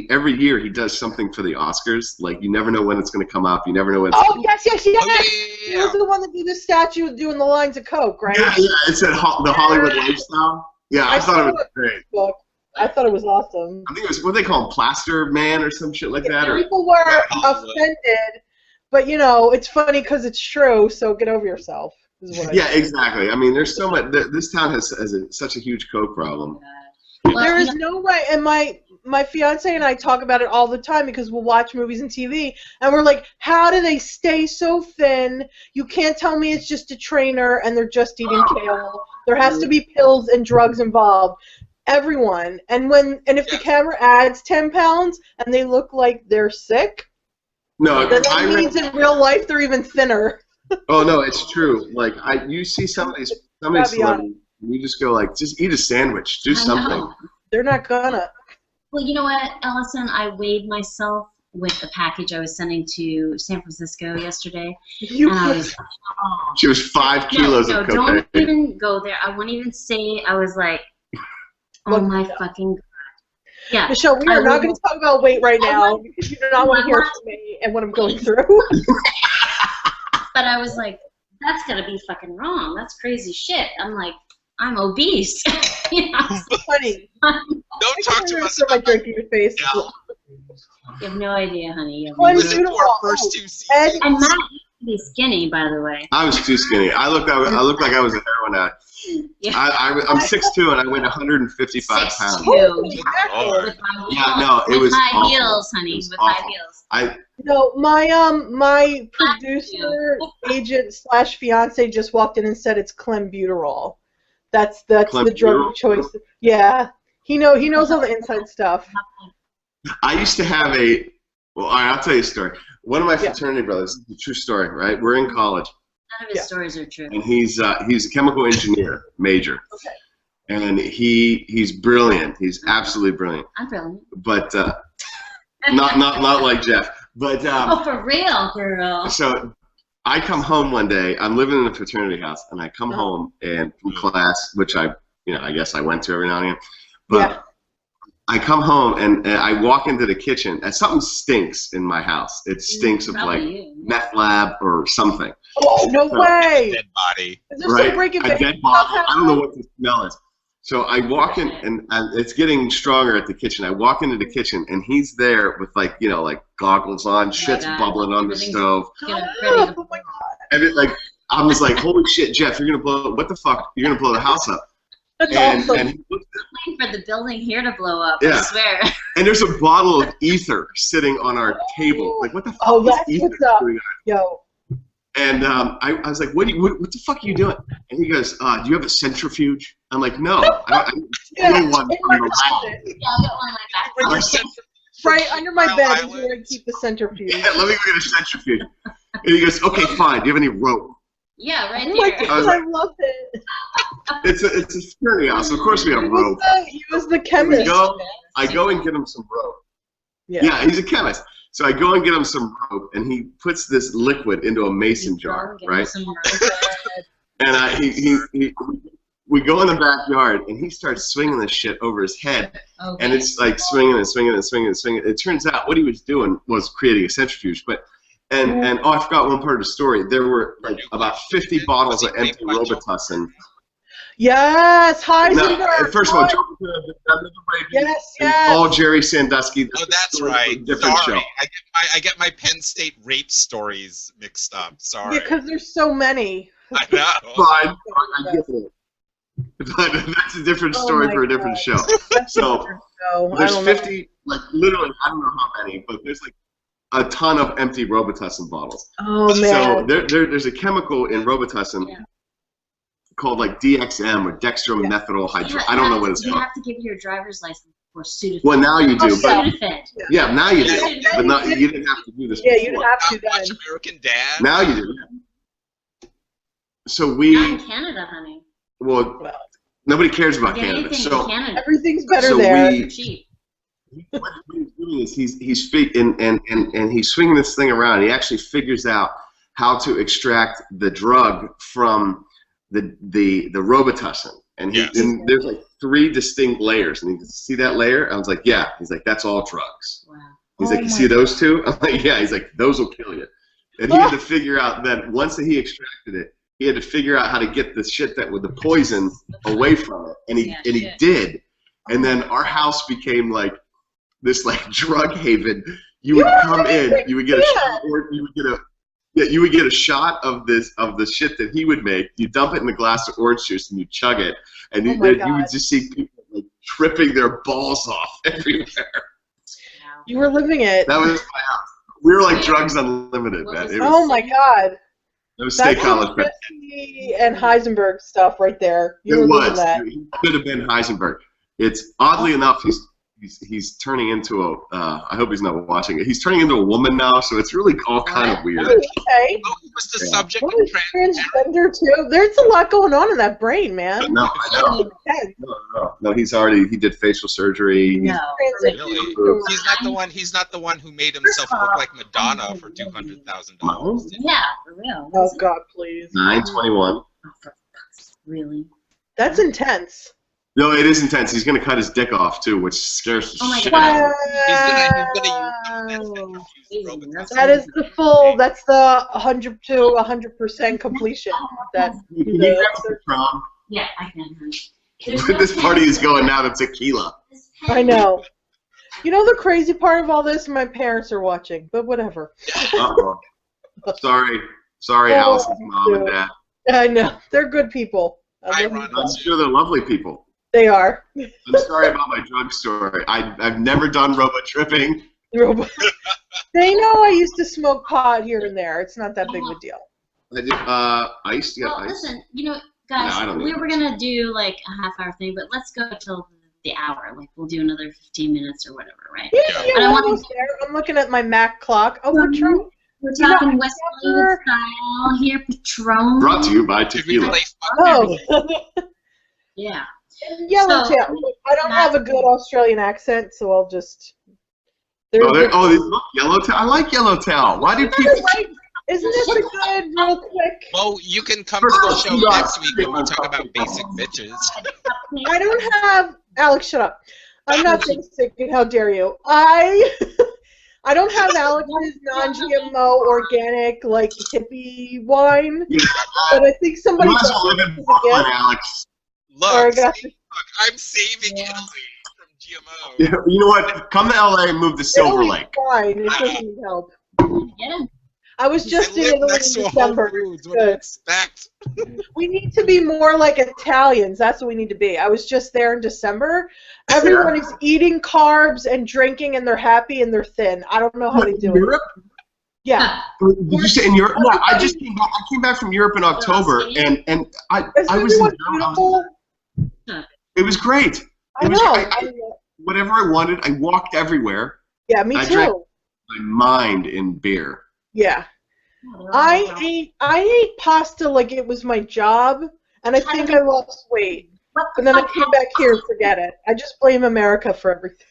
every year he does something for the Oscars. Like you never know when it's going to come up. You never know when. Yes. Oh, yeah. He was the one that did the statue doing the lines of Coke, right? Yeah. It said the Hollywood lifestyle. Yeah, I thought it was great. I thought it was awesome. I think it was what they call him, Plaster Man or some shit like that. People were offended, but you know it's funny because it's true. So get over yourself. Exactly. I mean, there's so much. This town has such a huge Coke problem. There is no way, and my fiance and I talk about it all the time because we'll watch movies and TV, and we're like, how do they stay so thin? You can't tell me it's just a trainer and they're just eating kale. There has to be pills and drugs involved. Everyone, and if the camera adds 10 pounds and they look like they're sick, then that means in real life they're even thinner. Oh no, it's true. Like you see some of these celebrities, you just go like, just eat a sandwich, do something. They're not gonna. Well, you know what, Allison? I weighed myself with the package I was sending to San Francisco yesterday. She was 5 kilos of cocaine. Don't even go there. I won't even say. I was like, oh my fucking God. Yeah. Michelle, we are not going to talk about weight right now because you do not want to hear from me and what I'm going through. But I was like, that's going to be fucking wrong. That's crazy shit. I'm like, I'm obese. You know? Funny. Don't talk to us about drink in your face. You have no idea, honey. Listen to our first 2 seasons. And Matt used to be skinny, by the way. I was too skinny. I looked like I was a heroin addict. Yeah. I'm 6'2" and I weigh 155 pounds. Yeah, no, it was high awful. heels, honey. With high heels. No, my producer, agent / fiance just walked in and said it's clenbuterol. That's the drug of choice. Yeah, he knows all the inside stuff. I used to have I'll tell you a story. One of my fraternity brothers, it's a true story, right? We're in college. None of his stories are true. And he's a chemical engineer major. Okay. And he's brilliant. He's absolutely brilliant. I'm brilliant. But not like Jeff. But for real, girl. So I come home one day. I'm living in a fraternity house, and I come home and from class, which I guess I went to every now and again. But I come home and I walk into the kitchen and something stinks in my house. It stinks of like meth lab or something. Oh, no way! A dead body. Is there some breaking a dead body. I don't know what the smell is. So I walk in and it's getting stronger at the kitchen. I walk into the kitchen and he's there with like goggles on, shit's bubbling on the stove. Oh my God! And I was like, holy shit, Jeff, you're gonna blow. What the fuck? You're gonna blow the house up. That's awesome. I'm waiting for the building here to blow up, I swear. And there's a bottle of ether sitting on our table. Like, what the fuck is ether doing on? Yo. And I was like, what the fuck are you doing? And he goes, do you have a centrifuge? I'm like, no. I don't want one on the lab. Yeah, I'll get one in my back. Right under my bed is where I keep the centrifuge. Yeah, let me go get a centrifuge. And he goes, okay, fine. Do you have any rope? Yeah, right there. I love it. It's a fraternity house. Of course we have rope. He was the chemist. I go and get him some rope. Yeah, he's a chemist. So I go and get him some rope, and he puts this liquid into a mason jar, right? And we go in the backyard, and he starts swinging this shit over his head, and it's like swinging and swinging and swinging and swinging. It turns out what he was doing was creating a centrifuge, And I forgot one part of the story. There were like about 50 bottles of empty Robitussin. Yes, Heisenberg. First of all, yes. All Jerry Sandusky. Oh, that's right. Different Sorry. show. I get my Penn State rape stories mixed up. Sorry. Yeah, because there's so many. I know. Fine, I get it. But that's a different story for a different show. So there's 50, like literally, I don't know how many, but there's like a ton of empty Robitussin bottles. Oh man! So there's a chemical in Robitussin called like DXM or dextromethyl I don't know what it's called. You have to give your driver's license for Sudafed. Well, now you do, but yeah, now you do, but you didn't have to do this. Yeah, you didn't have to then. American Dad. Now you do. So we. Not in Canada, honey. Well, nobody cares about Canada. So Canada. Everything's better there. Cheap. What he's doing is he's swinging this thing around. He actually figures out how to extract the drug from the Robitussin, and and there's like 3 distinct layers. And you see that layer? I was like, yeah. He's like, that's all drugs. Wow. He's like, you see those 2? I'm like, yeah. He's like, those will kill you. And he had to figure out that once he extracted it, he had to figure out how to get the shit that with the poison away from it, and he did. And then our house became like this like drug haven. You would come in, you would get a shot, or you would get a shot of the shit that he would make. You dump it in a glass of orange juice and you chug it, and you would just see people like tripping their balls off everywhere. You were living it. That was my house. We were like drugs unlimited, man. Oh my God. It was State College. And Heisenberg stuff right there. It was. He could have been Heisenberg. It's oddly enough, he's turning into a. I hope he's not watching it. He's turning into a woman now, so it's really all kind of weird. Okay. Oh, he was the subject of transgender too. There's a lot going on in that brain, man. No, I know. No, he did facial surgery. No, really? He's not the one who made himself look like Madonna for $200,000. Yeah, for real. Oh God, please. 921. Really? That's intense. No, it is intense. He's gonna cut his dick off too, which scares the shit out of me. That is the full. That's the 100 to 100% completion. That. Yeah, I can. This party is going now to tequila. I know. You know the crazy part of all this? My parents are watching, but whatever. Uh-oh. Sorry, Allison's mom and dad. I know. They're good people. I'm sure they're lovely people. They are. I'm sorry about my drug story. I've never done robo-tripping. They know I used to smoke pot here and there. It's not that big of a deal. I did, ice? Yeah, ice. Listen, guys, we were going to do like a half-hour thing, but let's go till the hour. Like, we'll do another 15 minutes or whatever, right? Yeah, I'm looking at my Mac clock. Oh, Patron. We're talking West Hollywood style here, Patron. Brought to you by tequila. Oh. Yeah. Yellowtail. I don't have a good Australian accent, so I'll just. They love Yellowtail. I like Yellowtail. Why do people? Isn't this a good, real quick? Well, you can come to the show next week and we'll talk about basic bitches. I don't have Alex. Shut up. I'm not basic. How dare you? I don't have Alex's non-GMO organic like hippie wine, but I think somebody. You might as well live in Brooklyn, Alex. Look, I'm saving Italy from GMO. Yeah, you know what? Come to LA and move to Silver Lake. Fine. It doesn't help. Yeah. I was just in Italy in December. What do you expect? We need to be more like Italians. That's what we need to be. I was just there in December. Everyone is eating carbs and drinking, and they're happy and they're thin. I don't know how they do it. Yeah. Did you say in Europe? No, I just came back. I came back from Europe in October, and I was in beautiful. It was great. I know. Whatever I wanted, I walked everywhere. Yeah, me too. I drank my mind in beer. Yeah. I ate pasta like it was my job, and I think I lost weight. And then I came back here and forget it. I just blame America for everything.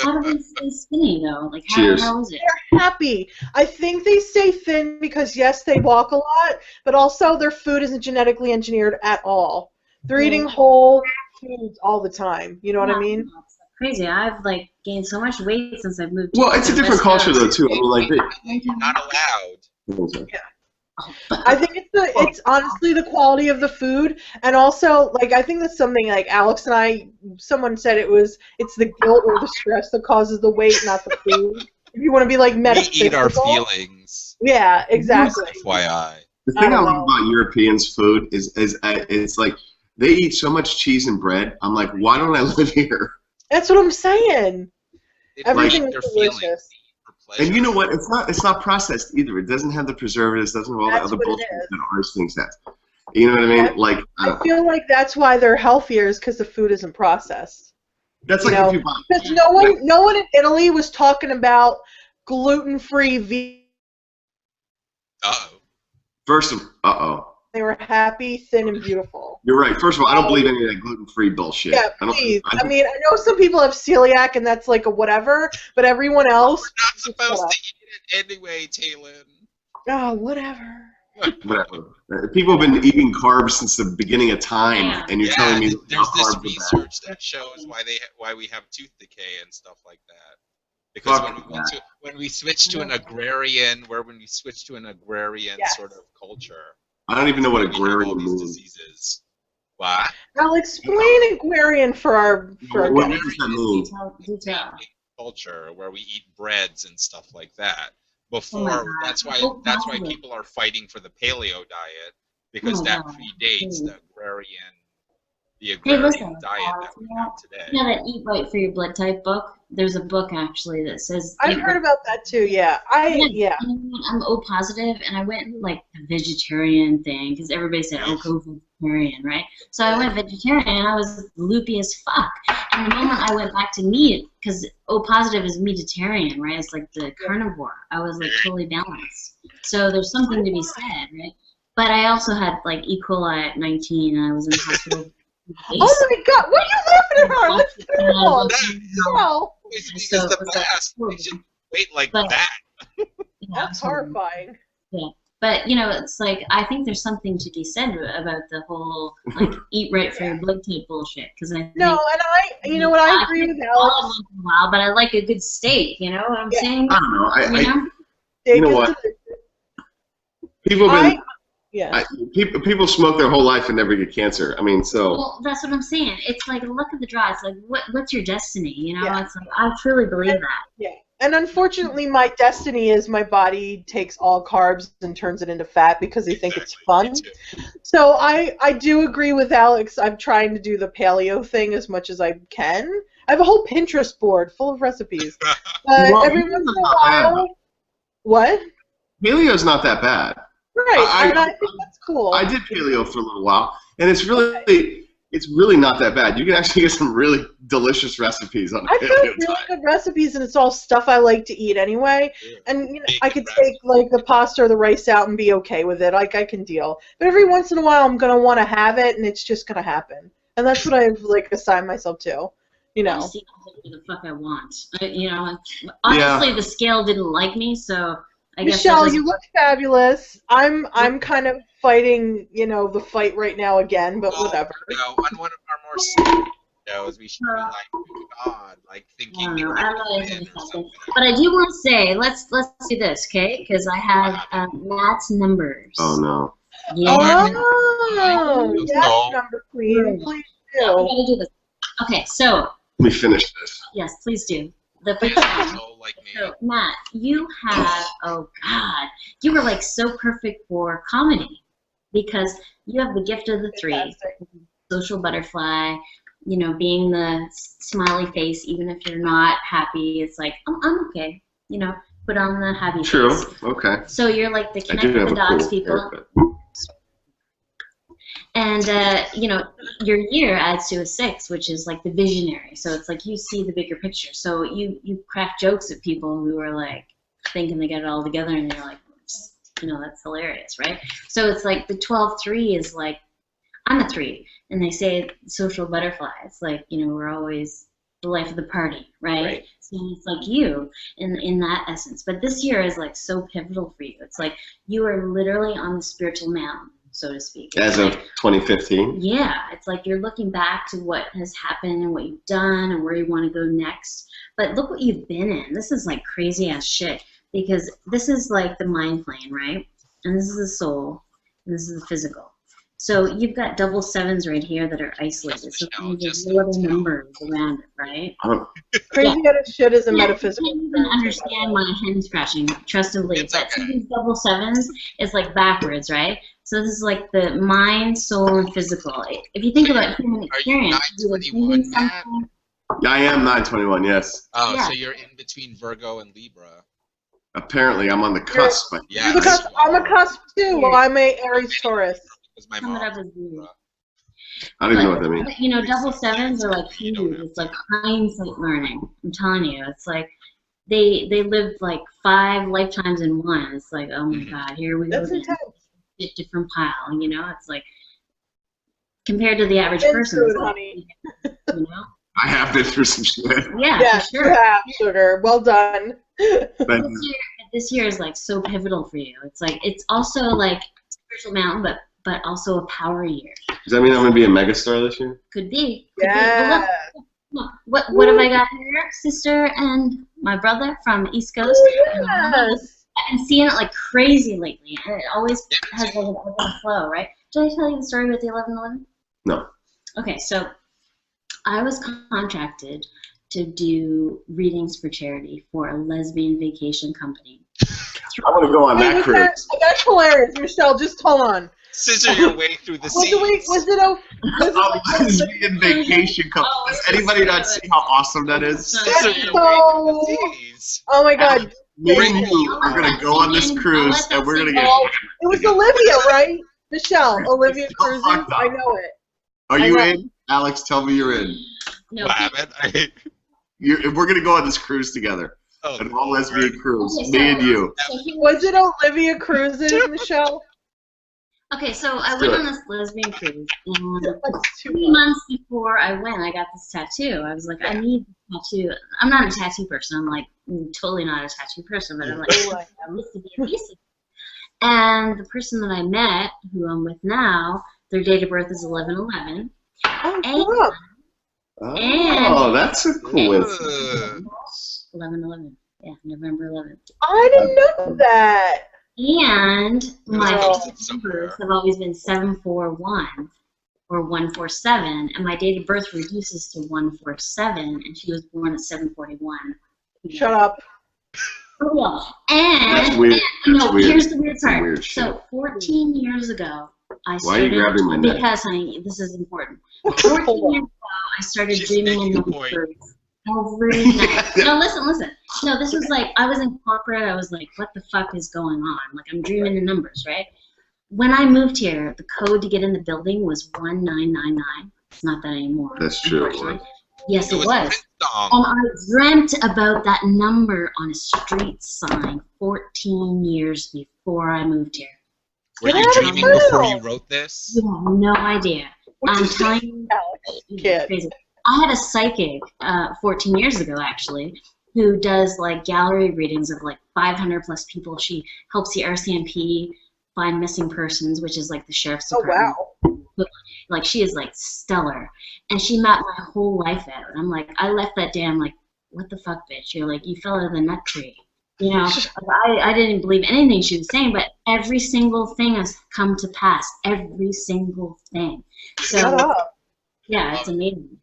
How do they stay skinny, though? Like, how is it? They're happy. I think they stay thin because, yes, they walk a lot, but also their food isn't genetically engineered at all. They're eating whole foods all the time. You know what I mean? Crazy. I've like gained so much weight since I've moved. Well, it's a different culture though too. I mean, like you're not allowed. Yeah. I think it's honestly the quality of the food, and also like I think that's something like Alex and I. Someone said it's the guilt or the stress that causes the weight, not the food. If you want to be like metaphysical. We eat our feelings. Yeah, exactly. FYI. The thing I love about Europeans' food is it's like they eat so much cheese and bread. I'm like, why don't I live here? That's what I'm saying. Everything is delicious. And you know what? It's not processed either. It doesn't have the preservatives. Doesn't have all the other bullshit that ours things has. You know what I mean? Like I feel like that's why they're healthier is because the food isn't processed. That's like if you buy. Because no one in Italy was talking about gluten-free vegan. Uh-oh. First of they were happy, thin, and beautiful. You're right. First of all, I don't believe any of that gluten-free bullshit. Yeah, please. I mean, I know some people have celiac, and that's like a whatever, but everyone else... We're not supposed to eat it anyway, Taylin. Oh, whatever. Whatever. People have been eating carbs since the beginning of time, and you're telling me there's this research that shows why we have tooth decay and stuff like that. Because when we switch to an agrarian sort of culture, I don't even know what agrarian means. Diseases. What? I'll explain agrarian for our. What does that mean? Culture where we eat breads and stuff like that. Before that's why people are fighting for the paleo diet, because that predates the agrarian diet that we have today. You know that Eat Right for Your Blood Type book? There's a book actually that says... I've heard about that too, yeah. I'm O positive, and I went like the vegetarian thing, because everybody said, oh, go vegetarian, right? So I went vegetarian, and I was loopy as fuck. And the moment I went back to meat, because O positive is meatitarian, right? It's like the carnivore. I was like totally balanced. So there's something to be said, right? But I also had like E. coli at 19, and I was in the hospital. Oh my God! What are you laughing at her? That's terrible. No. It's the best. You should wait like that. That's horrifying. Yeah, but you know, it's like I think there's something to be said about the whole like eat right for your blood type bullshit. Because I you know what, I agree with Alex. Once in a while, but I like a good steak. You know what I'm saying? I don't know. You know what? People have been. Yeah. People smoke their whole life and never get cancer. I mean, so. Well, that's what I'm saying. It's like luck of the draw. It's like what's your destiny? You know, it's like I truly believe that. Yeah. And unfortunately, my destiny is my body takes all carbs and turns it into fat because they think it's fun. So I do agree with Alex. I'm trying to do the paleo thing as much as I can. I have a whole Pinterest board full of recipes. But every once in a while, what? Paleo's not that bad. Right, I think that's cool. I did paleo for a little while, and it's really not that bad. You can actually get some really delicious recipes on the paleo found really good recipes, and it's all stuff I like to eat anyway. And you know, I could take like the pasta or the rice out and be okay with it. Like I can deal. But every once in a while, I'm gonna want to have it, and it's just gonna happen. And that's what I've like assigned myself to. You know. I see what the fuck I want. You know, honestly, the scale didn't like me, so. Michelle, you look fabulous. I'm kind of fighting, you know, the fight right now again, but whatever. You know, on one of our more serious shows, we should be like, oh God, like thinking. But I do want to say, let's do this, okay? Because I have Matt's numbers. Oh no. Yeah. Oh, yes, number queen. Please do. Yeah, we gotta do this. Okay, so. Let me finish this. Yes, please do. The first time. So, Matt, you have, oh God, you were like so perfect for comedy because you have the gift of the three, social butterfly, you know, being the smiley face, even if you're not happy, it's like, oh, I'm okay, you know, put on the happy face. True, okay. So you're like the connect with the dots people. And, you know, your year adds to a 6, which is like the visionary. So it's like you see the bigger picture. So you crack jokes at people who are like thinking they got it all together, and you're like, you know, that's hilarious, right? So it's like the 12-3 is like, I'm a 3. And they say social butterfly. It's like, you know, we're always the life of the party, right? So it's like you in that essence. But this year is like so pivotal for you. It's like you are literally on the spiritual mountain, so to speak. As of 2015? Yeah. It's like you're looking back to what has happened and what you've done and where you want to go next. But look what you've been in. This is like crazy ass shit because this is like the mind plane, right? And this is the soul, and this is the physical. So you've got double 7s right here that are isolated. So there's little numbers around it, right? Crazy as shit is a metaphysical. I can't even understand my hand scratching, trust and believe. But these double 7s is like backwards, right? So this is like the mind, soul, and physical. If you think about human experience, are you 921, Matt? Yeah, I am 921, yes. Oh, yeah. So you're in between Virgo and Libra. Apparently, I'm on the cusp. But yeah, because I'm a cusp too. Well, I'm a Aries Taurus. My mom. I don't even know what that means. You know, double 7s are like huge. It's like hindsight learning. I'm telling you, it's like they lived like 5 lifetimes in one. It's like, oh my God, here we go. That's intense. different pile, you know? It's like, compared to the average person, it's like, you know? I have been through some shit. Yeah, for sure. You have, sugar. Well done. This year is like so pivotal for you. It's like, it's also like spiritual mountain, but also a power year. Does that mean I'm gonna be a megastar this year? Could be. Yeah. Look, what have I got here? Sister and my brother from East Coast. Yes. I've been seeing it like crazy lately, and it always has like an ebb and flow, right? Did I tell you the story with the 11/11? No. Okay, so I was contracted to do readings for charity for a lesbian vacation company. I want to go on that cruise. That's hilarious, Michelle. Just hold on. Scissor your way through the seas. Was it a lesbian vacation company? Does anybody not see how awesome that is? Scissor your way through the seas. Oh my God. Me and you are gonna go on this cruise, and we're gonna get. It was Olivia, right? Michelle, Olivia Cruises. I know it. Are you in? Alex, tell me you're in. No. We're gonna go on this cruise together. An all lesbian cruise. Okay, me and you. Was it Olivia Cruises, Michelle? Okay, so I went on this lesbian cruise, and 3 months before I went, I got this tattoo. I was like, I need a tattoo. I'm not a tattoo person. I'm like totally not a tattoo person, but I'm like, I used to be a piece of it. And the person that I met, who I'm with now, their date of birth is 11/11. Oh, Oh, that's a coincidence. 11/11. Yeah, November 11th. I didn't know that. And my numbers have always been 741 or 147, and my date of birth reduces to 147, and she was born at 741. Shut up. Oh, and that's weird. Here's the weird part. So 14 years ago, I started. Why are you grabbing my neck? Because, honey, this is important. 14 years ago, I started dreaming in numbers every night. No, listen. No, this was like, I was in corporate. I was like, what the fuck is going on? Like, I'm dreaming in numbers, right? When I moved here, the code to get in the building was 1999. It's not that anymore. That's true. Yes, it was. And I dreamt about that number on a street sign 14 years before I moved here. Were you dreaming before you wrote this? You have no idea. I'm telling you, it's crazy. I had a psychic 14 years ago, actually, who does like gallery readings of like 500 plus people. She helps the RCMP find missing persons, which is like the sheriff's department. Oh, wow. Like, she is like stellar, and she mapped my whole life out. I'm like, I left that day. I'm like, what the fuck, bitch? You're like, you fell out of the nut tree. You know, I didn't believe anything she was saying, but every single thing has come to pass. Every single thing. So, yeah, it's amazing.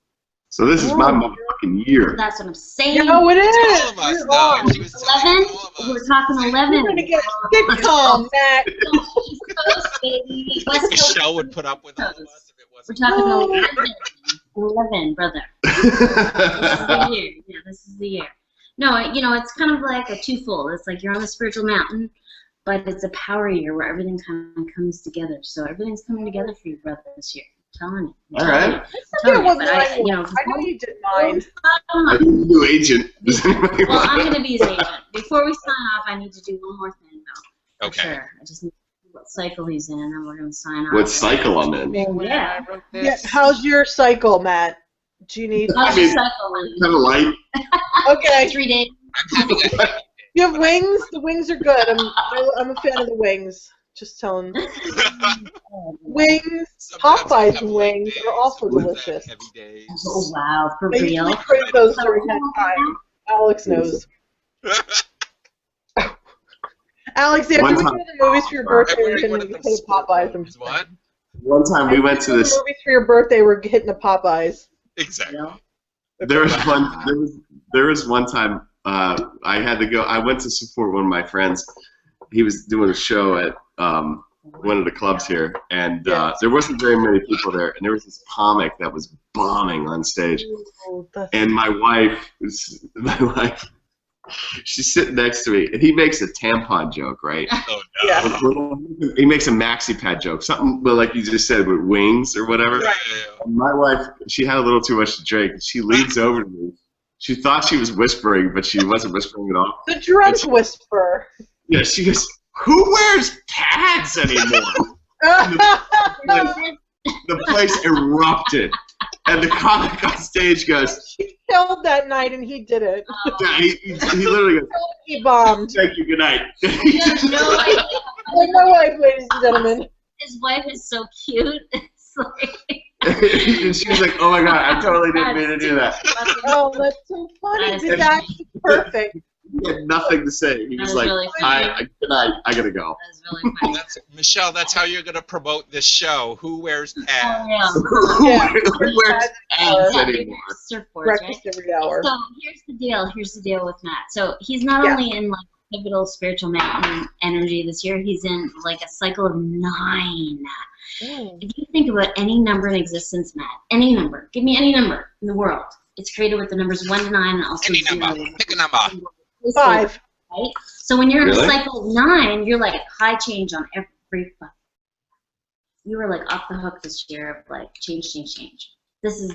So this is my motherfucking year. That's what I'm saying. No, it is. All of us, no. She was 11? We're talking 11. You're going to get sitcom, Matt. East Coast, baby. West Coast. Michelle would put up with all of us if it wasn't. We're talking 11, brother. This is the year. Yeah, this is the year. No, you know, it's kind of like a twofold. It's like you're on a spiritual mountain, but it's a power year where everything kind of comes together. So everything's coming together for you, brother, this year. I'm telling you. All right. I know you did mine. I'm a new agent. Well, I'm going to be his agent. Before we sign off, I need to do one more thing, though. Okay. Sure. I just need to see what cycle he's in, and then we're going to sign off. What cycle I'm in? Yeah. Yeah. How's your cycle, Matt? Do you need? How's your cycle? Kind of light. Okay. 3 days. You have wings? The wings are good. I'm a fan of the wings. Just telling. Wings, Popeye's wings are also delicious. Oh, wow. For I real? usually crave those during that time. Alex knows. Alex, after we go to the movies for your birthday, we're going to hit a Popeyes. What? One time we went to this. The movies for your birthday, we're hitting a Popeyes. Exactly. There was one time I had to go. I went to support one of my friends. He was doing a show at one of the clubs here, and there wasn't very many people there. And there was this comic that was bombing on stage. And my wife, she's sitting next to me, and he makes a tampon joke, right? Oh no. Yeah. He makes a maxi pad joke, something like you just said with wings or whatever. Right. My wife, she had a little too much to drink. She leans over to me. She thought she was whispering, but she wasn't whispering at all. The drunk whisper. Yeah, she goes, who wears pads anymore? The place erupted. And the comic on stage goes, she killed that night, and he did it. Yeah, he literally goes, he bombed. Thank you, good night. No idea. Like my wife, ladies and gentlemen. His wife is so cute. It's like... And she was like, oh my god, I totally didn't mean to do that. Oh, that's so funny. It's actually perfect. He had nothing to say. He was like, really good night, I gotta go. That was really funny. Michelle, that's how you're going to promote this show. Who wears pads? Yeah. Who wears pads anymore? Surfboards, Breakfast right? every hour. So here's the deal. Here's the deal with Matt. So he's not only in like pivotal spiritual mountain energy this year. He's in like a cycle of 9. If you think about any number in existence, Matt, any number, give me any number in the world. It's created with the numbers 1 to 9 and also Any 0. number. Pick a number. 5. Right? So when you're in Really? a cycle of 9, you're like high change on every. You were like off the hook this year of like change. This is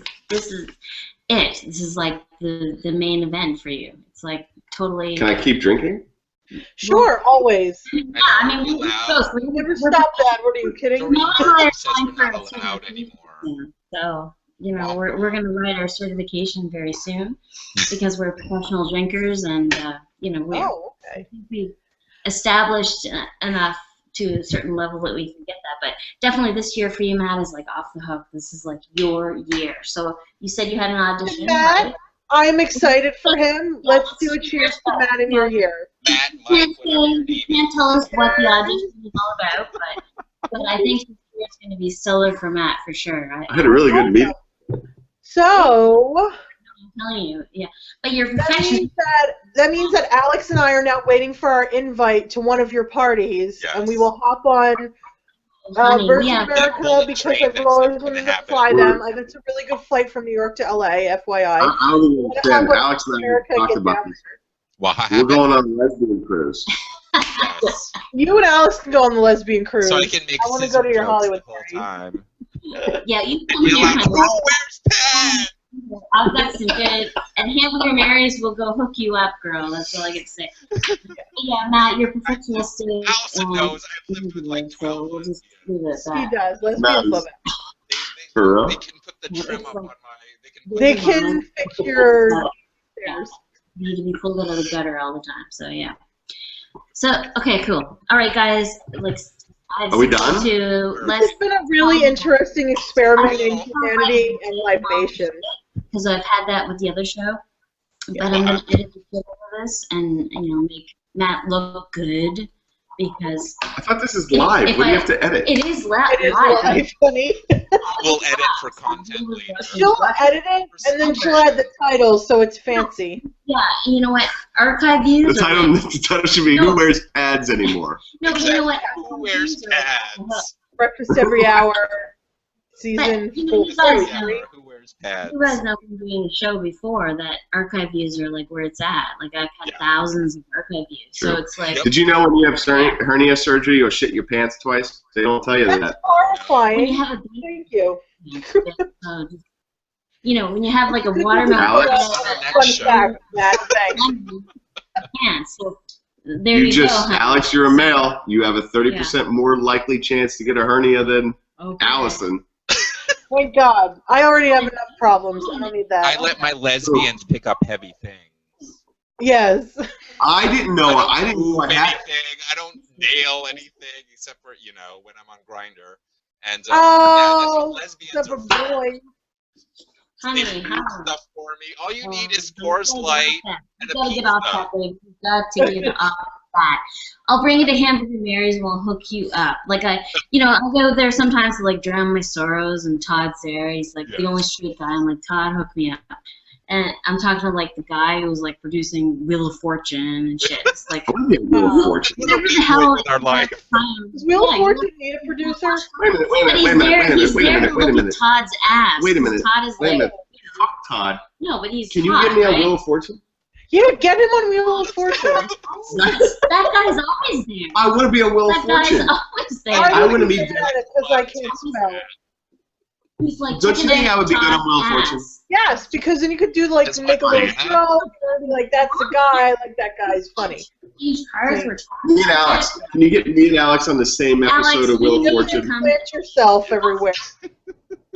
it. This is like the main event for you. It's like totally. Can I keep drinking? Sure, always. I mean, we're close. We never stop that. What are you kidding? Says we're not allowed anymore. So, you know, we're going to write our certification very soon because we're professional drinkers and, you know, we established enough to a certain level that we can get that. But definitely this year for you, Matt, is like off the hook. This is like your year. So you said you had an audition, right? I'm excited for him. Let's do a cheers to Matt in your year. Matt, You can't tell us what the audition is all about, but I think this year is going to be stellar for Matt for sure. I had a really good meeting. So, I'm telling you, yeah. But your perfection. that means that Alex and I are now waiting for our invite to one of your parties, and we will hop on Virgin America because I've always wanted to fly them. It's a really good flight from New York to LA, FYI. I don't even understand. Alex and I talked about this. We're going on a lesbian cruise. Yes. You and Alex can go on the lesbian cruise. So I can make I want to go to your Hollywood party. party. Yeah, you come You're here. like, who wears pads? I've got some good. And Hamburger Mary's will go hook you up, girl. That's all I get to say. Yeah, Matt, you're perfectionistic. Allison knows I've lived with like 12. So we'll just leave it at that. He does. Lesbians love it. They can put the trim up on my. They can fix your stairs. You need to be pulled out of the gutter all the time. So yeah. So okay, cool. All right, guys. Are we done? It's been a really interesting experiment in humanity and libation. Because I've had that with the other show, but I'm going to edit the shit out of this and make Matt look good because. I thought this is live. What do you have to edit? It is live. It is live, honey. We'll edit for content later. She'll edit it, and then she'll add the title so it's fancy. Yeah, you know what? Archive views. The title should be Who Wears Pads Anymore? No, but you know what? Who wears pads? Breakfast every hour. Season 4. Who wears pads? You guys know from doing the show before that archive views are like where it's at. Like I've had thousands of archive views, so it's like. Did you know when you have hernia surgery, you'll shit your pants twice? They don't tell you that. That's horrifying. When you have a baby, thank you. You know, when you have like a watermelon. Fun fact, Matt. Thanks. So there you go. Alex, you're a male. You have a 30% more likely chance to get a hernia than Allison. Thank God. I already have enough problems. I don't need that. I let my lesbians pick up heavy things. Yes. I didn't know. I didn't know anything. I don't nail anything except for when I'm on Grindr. And that's what lesbians are for. Honey, they do stuff for me. All you need is Coors Light and a pizza. Get off that, babe. You got to get off that. I'll bring you to Hamburger Mary's and we'll hook you up. Like I'll go there sometimes to like drown my sorrows. And Todd's there. He's like the only straight guy. I'm like, Todd, hook me up. And I'm talking to like the guy who's like producing Wheel of Fortune and shit. It's like Wheel of Fortune. What the hell with our life. Does Wheel of Fortune need a producer? Wait a minute. Todd's ass. Wait a minute. Todd is Fuck Todd. No, but he's Can you Todd, give me a right? Wheel of Fortune? Yeah, get him on Wheel of Fortune. That guy's always there. I want to be a Wheel of That guy's Fortune. always there. I want to be. Because I can't smell. He's like, Don't you think I would be good on Wheel of Fortune? Yes, because then you could do like That's make a funny, little joke, and be like that's the guy, like that guy's funny. These cars were Me and Alex, can you get me and Alex on the same episode of Wheel of Fortune? Plant yourself everywhere.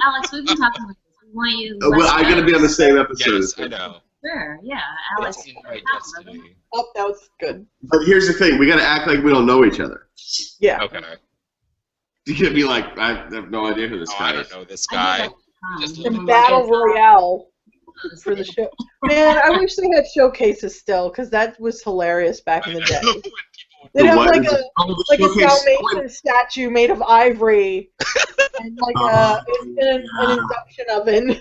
Alex, we've been talking about this. We want you. Well, I gotta be on the same episode. Yes, I know. Sure, yeah, Alex. It's in my destiny. Oh, that was good. But here's the thing: we gotta act like we don't know each other. Yeah. Okay. You can't be like, I have no idea who this guy I is. don't know this guy. Just And look Battle Royale for the show. Man, I wish they had showcases still, because that was hilarious back in the day. They'd have like a Dalmatian statue made of ivory and like an induction oven.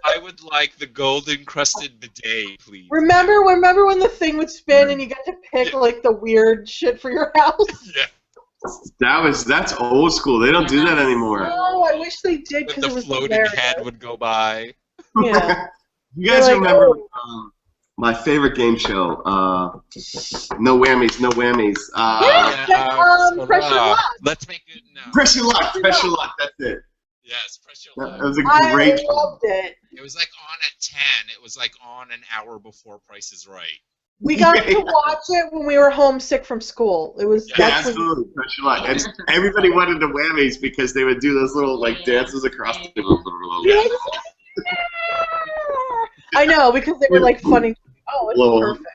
I would like the gold encrusted bidet, please. Remember when the thing would spin and you got to pick like the weird shit for your house? Yeah. That's old school. They don't do that anymore. Oh, I wish they did, because it was floating hilarious. head would go by. Yeah. You guys Like, remember my favorite game show? No Whammies, No Whammies. Pressure Lock. Let's make it now. Pressure Lock, Pressure Lock. That's it. Yes, Pressure That Lock. was a great. I loved it. It was like on at 10. It was like on an hour before Price is Right. We got to watch it when we were homesick from school. It was Yeah, absolutely. Pressure Lock. And everybody wanted the Whammies because they would do those little like dances across the table. I know, because they were like funny. Oh, it's perfect.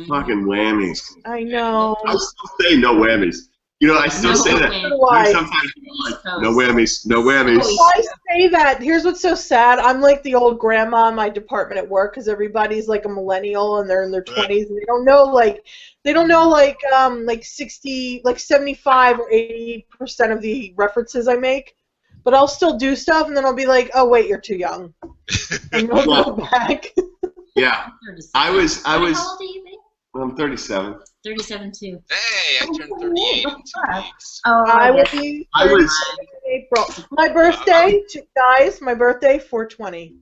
Fucking Whammies. I know. I still say no whammies. You know, I still say that. Why? Sometimes like, no whammies, no whammies. I say that. Here's what's so sad. I'm like the old grandma in my department at work, because everybody's like a millennial and they're in their 20s and they don't know like 60, like 75 or 80% of the references I make. But I'll still do stuff, and then I'll be like, "Oh wait, you're too young," and we'll go back. Yeah, I was. How old are you, babe? I'm 37. 37 too. Hey, I turned 38 in 2 weeks. Oh, I will be 37 in April. My birthday, guys. My birthday, 4/20.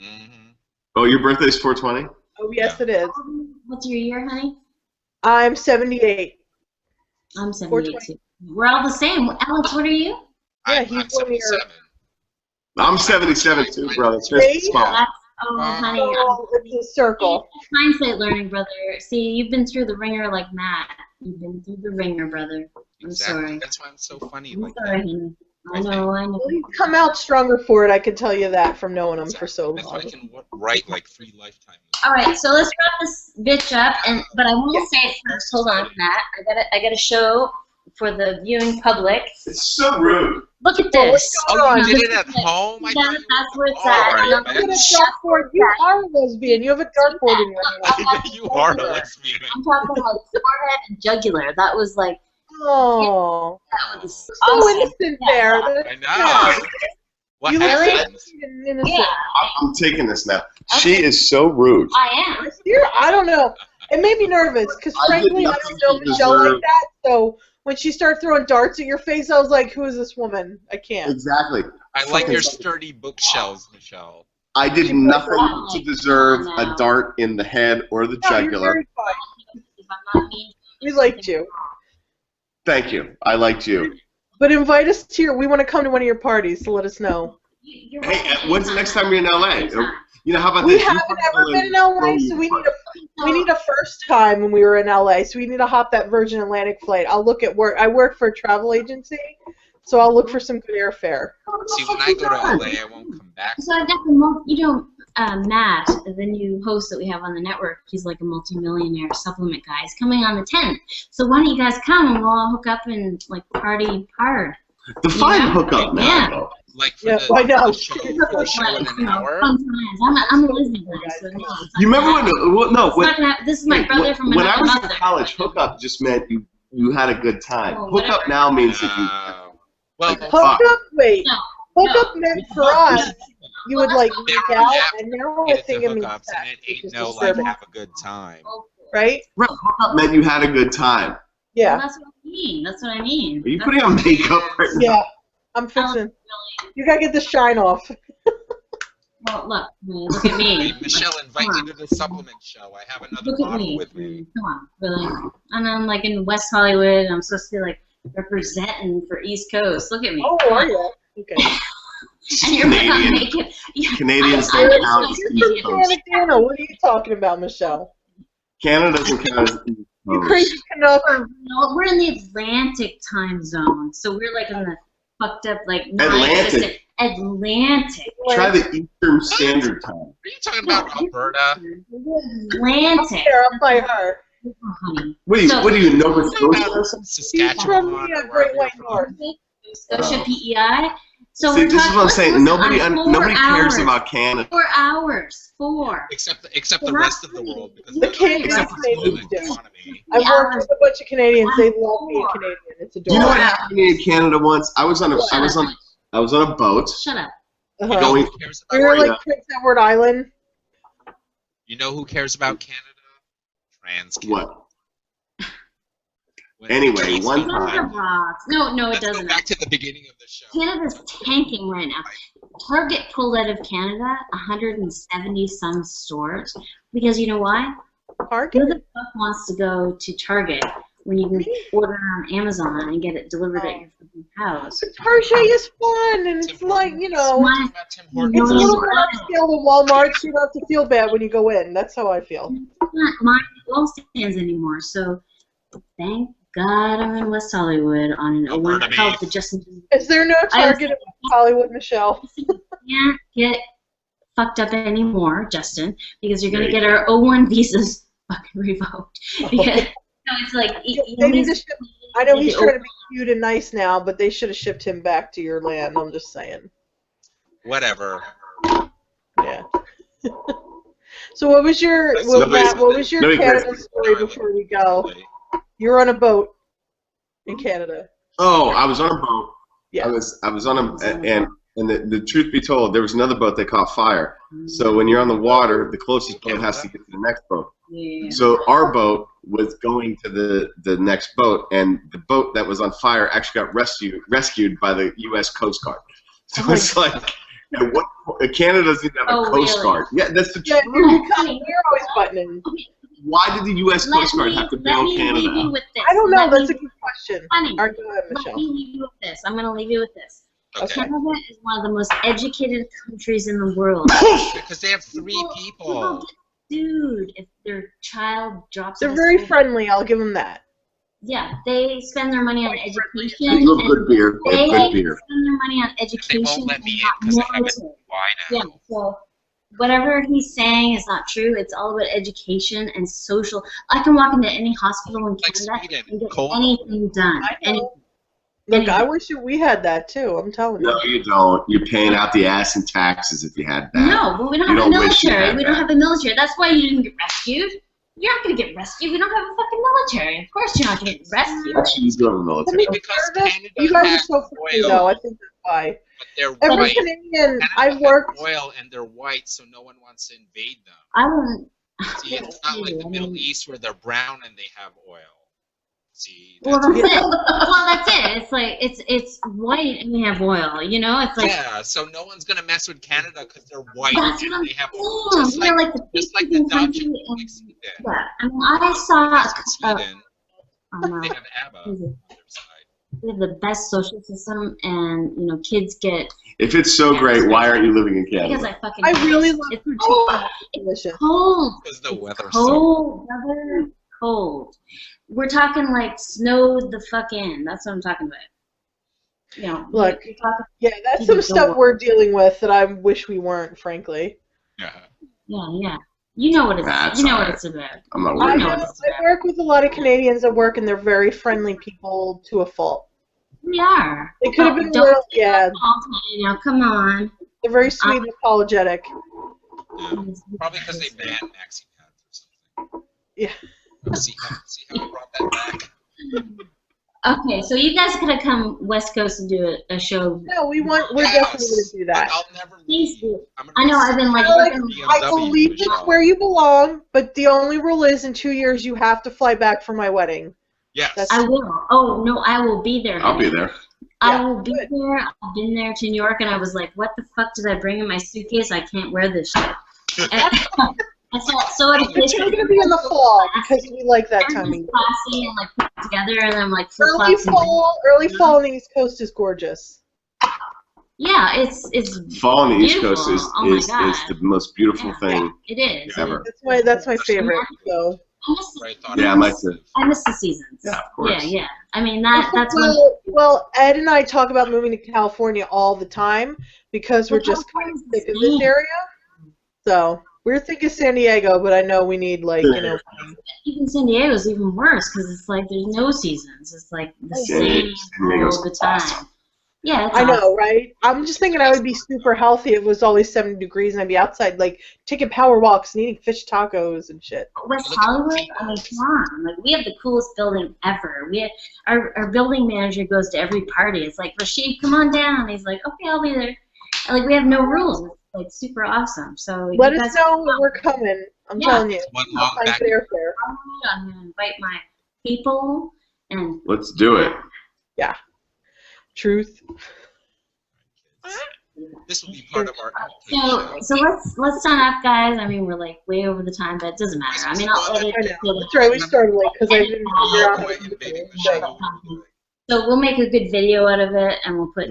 Mm-hmm. Oh, your birthday's 4/20? Oh yes, it is. What's your year, honey? I'm 78. I'm 78 too. We're all the same. Alex, what are you? Yeah, I'm he's 77. I'm 77 too, brother. It's just small. Honey, it's a circle. Hindsight learning, brother. See, you've been through the ringer like Matt. You've been through the ringer, brother. I'm sorry. That's why I'm so funny. I'm like sorry, honey. I know. Well, he's come out stronger for it, I can tell you that, from knowing him for so That's long. why I can write like 3 lifetimes. All right, so let's wrap this bitch up. But I want to say first, hold on, Matt. I got a show for the viewing public. It's so rude. Look at this. Oh, you did it at home? That's where it's at. You are a lesbian. You have a dartboard in your hand. You are a lesbian. I'm talking about forehead and jugular. That was like. Oh. That was So innocent there. I know. What You happened? innocent. Yeah. I'm taking this now. She is so rude. I am. I don't know. It made me nervous, because frankly, I don't know Michelle like that, so when she started throwing darts at your face, I was like, who is this woman? I can't. Exactly. I like your sturdy bookshelves, Michelle. I did nothing to deserve a dart in the head or the No, you're jugular. very fine. We liked you. Thank you. I liked you. But invite us to we want to come to one of your parties, so let us know. Hey, when's the next time you're in LA? You know, how about We this? haven't ever been in LA, so we need a first time when we were in LA, so we need to hop that Virgin Atlantic flight. I'll look at work. I work for a travel agency, so I'll look for some good airfare. See, when I go to LA, I won't come back. So I got the Matt, the new host that we have on the network. He's like a multi-millionaire supplement guy. He's coming on the 10th. So why don't you guys come and we'll all hook up and like party hard. Define hookup now. Yeah. Though. Like for Yeah, the, I know. for the show in an hour? I'm a lesbian guy, so no. You remember This is my brother from when I another was mother. in college, hookup just meant you had a good time. Hookup now means that you. Well, Hookup, wait. No. Hookup meant for us, you would like make out, and now I think it means hookups, sex, and it which ain't is no like disturbing, have a good time. right? Right, hookup meant you had a good time. Yeah. Well, that's what I mean. That's what I mean. Are you putting on makeup right now? Yeah. I'm fixing. You gotta get the shine off. Well, look at me. Hey, Michelle, invite me to the supplement show. I have another Look at model me. with me. Come on, really. And I'm like in West Hollywood, and I'm supposed to be like representing for East Coast. Look at me. Oh, are you? Okay. And you're not making. Canadians don't count. Canada, what are you talking about, Michelle? Canada doesn't count as East You Coast. crazy Canuck. No, we're in the Atlantic time zone, so we're like in the fucked up like Atlantic. Atlantic. Try the Eastern Standard Time. Are you talking about Alberta? Atlantic. There, up by her. Oh, honey. What do you know? Nova Scotia? Saskatchewan. From the Great White North. Scotia PEI. So See, we're this is what I'm saying. Nobody cares hours. about Canada. 4 hours. 4. Except the rest of the world. Because The Canadians do. I've worked with a bunch of Canadians. They love being Canadian. It's adorable. You know what happened to me in Canada once? I was on a boat. Shut up. Going. You're like Prince Edward Island. You know who cares about Canada? Trans Canada. What? Anyway, one time. No, it Let's doesn't. Go back to the beginning of the show. Canada's tanking right now. Target pulled out of Canada 170 some stores because you know why? Target? Who the fuck wants to go to Target when you can order on Amazon and get it delivered at your fucking house? Target is fun, and it's like, you know, it's a little more upscale than Walmart, so you don't have to feel bad when you go in. That's how I feel. It's not mine well stands anymore, so thank God I'm in West Hollywood on an one called the Justin. Is there no Target in Hollywood, Michelle? You can't get fucked up anymore, Justin, because you're gonna get our O1 visas fucking revoked. Because it's like they need to ship, I know he's trying to be cute and nice now, but they should have shipped him back to your land. I'm just saying. Whatever. Yeah. So what was your Canada story before we go? You're on a boat in Canada. Oh, I was on a boat. Yeah. I was on a and the truth be told, there was another boat that caught fire. So when you're on the water, the closest boat has to get to the next boat. Yeah. So our boat was going to the next boat, and the boat that was on fire actually got rescued by the U.S. Coast Guard. So it's like, Canada doesn't even have a Coast Guard. Yeah, that's the truth. You're always buttoning. Why did the U.S. Coast Guard have to bail Canada out? I don't know. That's a good question. Funny. All right, go ahead, Michelle. Let me leave you with this. I'm going to leave you with this. Okay. Canada is one of the most educated countries in the world. Because they have 3 people. Dude, if their child drops They're very friendly, I'll give them that. Yeah, they spend their money on education. They love good beer. They good beer. spend their money on education. They won't let me in because I have a why now. Yeah, so whatever he's saying is not true. It's all about education and social. I can walk into any hospital in Canada and get anything done. Look, I wish we had that too. I'm telling you. No, you don't. You're paying out the ass in taxes if you had that. No, but we don't have a military. We don't have a military. That's why you didn't get rescued. You're not going to get rescued. We don't have a fucking military. Of course you're not going to get rescued. Actually, you do have a military. Because Canada you guys are has so funny, though. I think that's why. But they're Every white. Canadian Canada I've worked. oil and they're white, so no one wants to invade them. I don't. See, it's not like the Middle East where they're brown and they have oil. See, Well, that's it. Well, that's it. It's like it's white and they have oil. You know, it's like yeah. So no one's gonna mess with Canada because they're white that's and what I'm they have saying. oil. Just We're like the Dutch and Sweden. Yeah, I mean, I saw. Sweden, they have ABBA on their side. We have the best social system, and you know, kids get. If it's so great, why aren't you living in Canada? Because I fucking. I really love it's delicious. cold. Because the weather's Cold, weather, cold. We're talking like snowed the fuck in. That's what I'm talking about. You know, look, yeah, that's some stuff we're dealing with that I wish we weren't, frankly. Yeah. Yeah. You know what it's. What it's about. I'm not worried. I work with a lot of Canadians at work, and they're very friendly people to a fault. We are. They could have been real, yeah. Now, come on. They're very sweet and apologetic. Yeah. Probably because they banned maxi pads or something. Yeah. See how we brought that back. Okay, so you guys could have come West Coast and do a show. No, we're definitely going to do that. I'll never Please leave. do. I know, I've been like I believe it's where you belong, but the only rule is in 2 years you have to fly back for my wedding. Yes. I will. Oh, no, I will be there. I'll be there. I will be there. I've been there to New York, and I was like, what the fuck did I bring in my suitcase? I can't wear this shit. So it's going to be in the fall because we like that time of year. Classy and like put together, and I'm like early fall on the East Coast is gorgeous. Yeah, it's fall on the East beautiful. Coast is the most beautiful thing. It is. Ever. That's my favorite. So. Yeah, I miss the seasons. Yeah, of course. Yeah. I mean that's well, Ed and I talk about moving to California all the time because we're just kind of sick of this area. So we're thinking San Diego, but I know we need even San Diego's even worse because it's like there's no seasons. It's like the same all the time. Awesome. Yeah, I know, right? I'm just thinking I would be super healthy if it was always 70 degrees and I'd be outside, like, taking power walks and eating fish tacos and shit. West Hollywood? I mean, come on. Like, we have the coolest building ever. We have, our building manager goes to every party. It's like, Rashid, come on down. He's like, okay, I'll be there. And, like, we have no rules. It's, like, super awesome. So let us know when we're coming. I'm telling you. I'm going to invite my people. And let's do it. Yeah. Truth. This will be part of our. So let's sign off, guys. I mean, we're like way over the time, but it doesn't matter. I mean, I'll edit it. That's right. We started late because I didn't figure out how to do it. So we'll make a good video out of it, and we'll put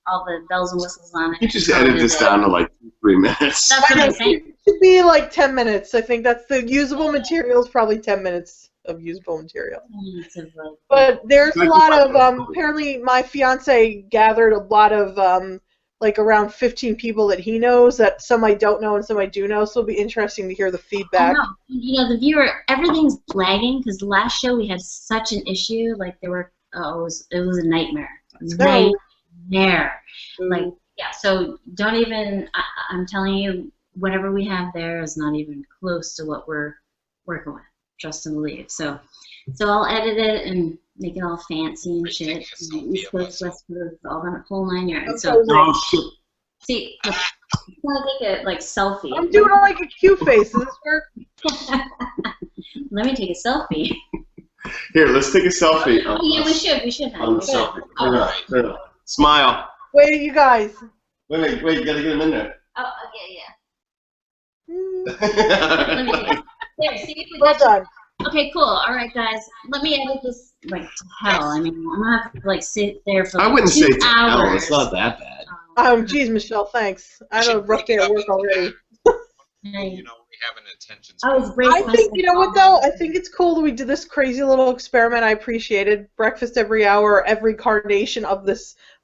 all the bells and whistles on it. You just edit this down to like 3 minutes. That's what I'm saying. It should be like 10 minutes. I think that's the usable material is probably 10 minutes. Of usable material. But there's a lot of apparently my fiance gathered a lot of like around 15 people that he knows, that some I don't know and some I do know, so it'll be interesting to hear the feedback. The viewer, everything's lagging because the last show we had such an issue, like there were it was a nightmare. Nightmare. Like so don't even I'm telling you, whatever we have there is not even close to what we're working with. Trust and believe. So I'll edit it and make it all fancy and shit. East Coast, West Coast, all that whole 9 yards. So see, I'm gonna take a selfie. I'm doing like a cute face. Does this work? Let me take a selfie. Here, let's take a selfie. Oh yeah, we should have. On the selfie. Turn up. Smile. Wait, you guys. Wait, you gotta get him in there. Oh, yeah. Let me take it. There, see if we well done. Okay, cool. All right, guys. Let me edit this like to hell. I mean, I'm gonna have to sit there for I wouldn't 2 say to hours. hell. It's not that bad. Geez, Michelle, thanks. I had a rough day at work already. We have an attention I think, you know what, though? I think it's cool that we did this crazy little experiment. I appreciated breakfast every hour. Every carnation of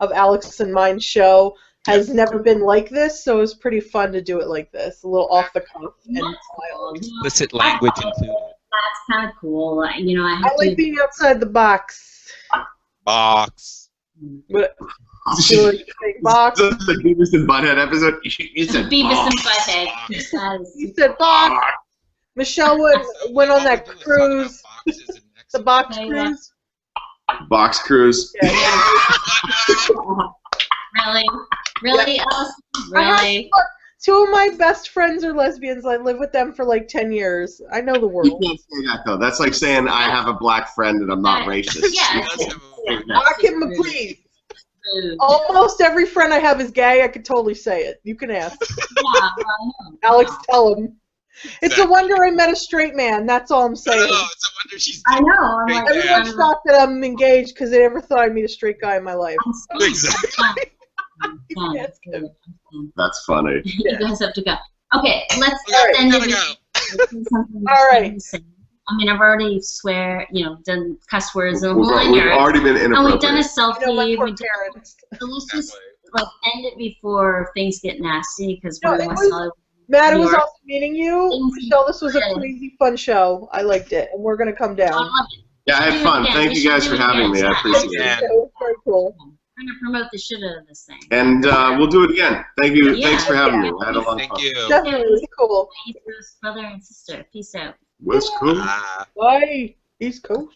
Alex and mine's show has never been like this, so it was pretty fun to do it like this, a little off the cuff and wild. Explicit language included. That's kind of cool. I like being outside the box. Box. What? Box. The Beavis and Butthead episode. You said Beavis and Butthead. You said box. Michelle went on that cruise. The box cruise. Box cruise. Really, Allison? Really? Two of my best friends are lesbians. I lived with them for like 10 years. I know the world. You can't say that, though. That's like saying I have a black friend and I'm not racist. Yeah. Knock him, please. Almost every friend I have is gay. I could totally say it. You can ask. Alex, tell him. It's a wonder I met a straight man. That's all I'm saying. No, it's a wonder she's. I know. I'm like, everyone's shocked that I'm engaged because they never thought I'd meet a straight guy in my life. Exactly. That's funny. You guys have to go. Okay, let's end it. All right. I mean, I've already done cuss words and We've already been inappropriate. And we've done a selfie. So let's just end it before things get nasty because we're in West Hollywood. Matt, it was awesome meeting you. Michelle, this was a crazy fun show. I liked it, and we're gonna come down. I love it. Yeah, I had fun. Thank you guys for having me. I appreciate it. It was very cool. I'm gonna promote the shit out of this thing. And we'll do it again. Thank you. Thanks for having me. I had a lot of fun. Thank you. Definitely cool. Brother and sister. Peace out. West Coast. Bye. East Coast.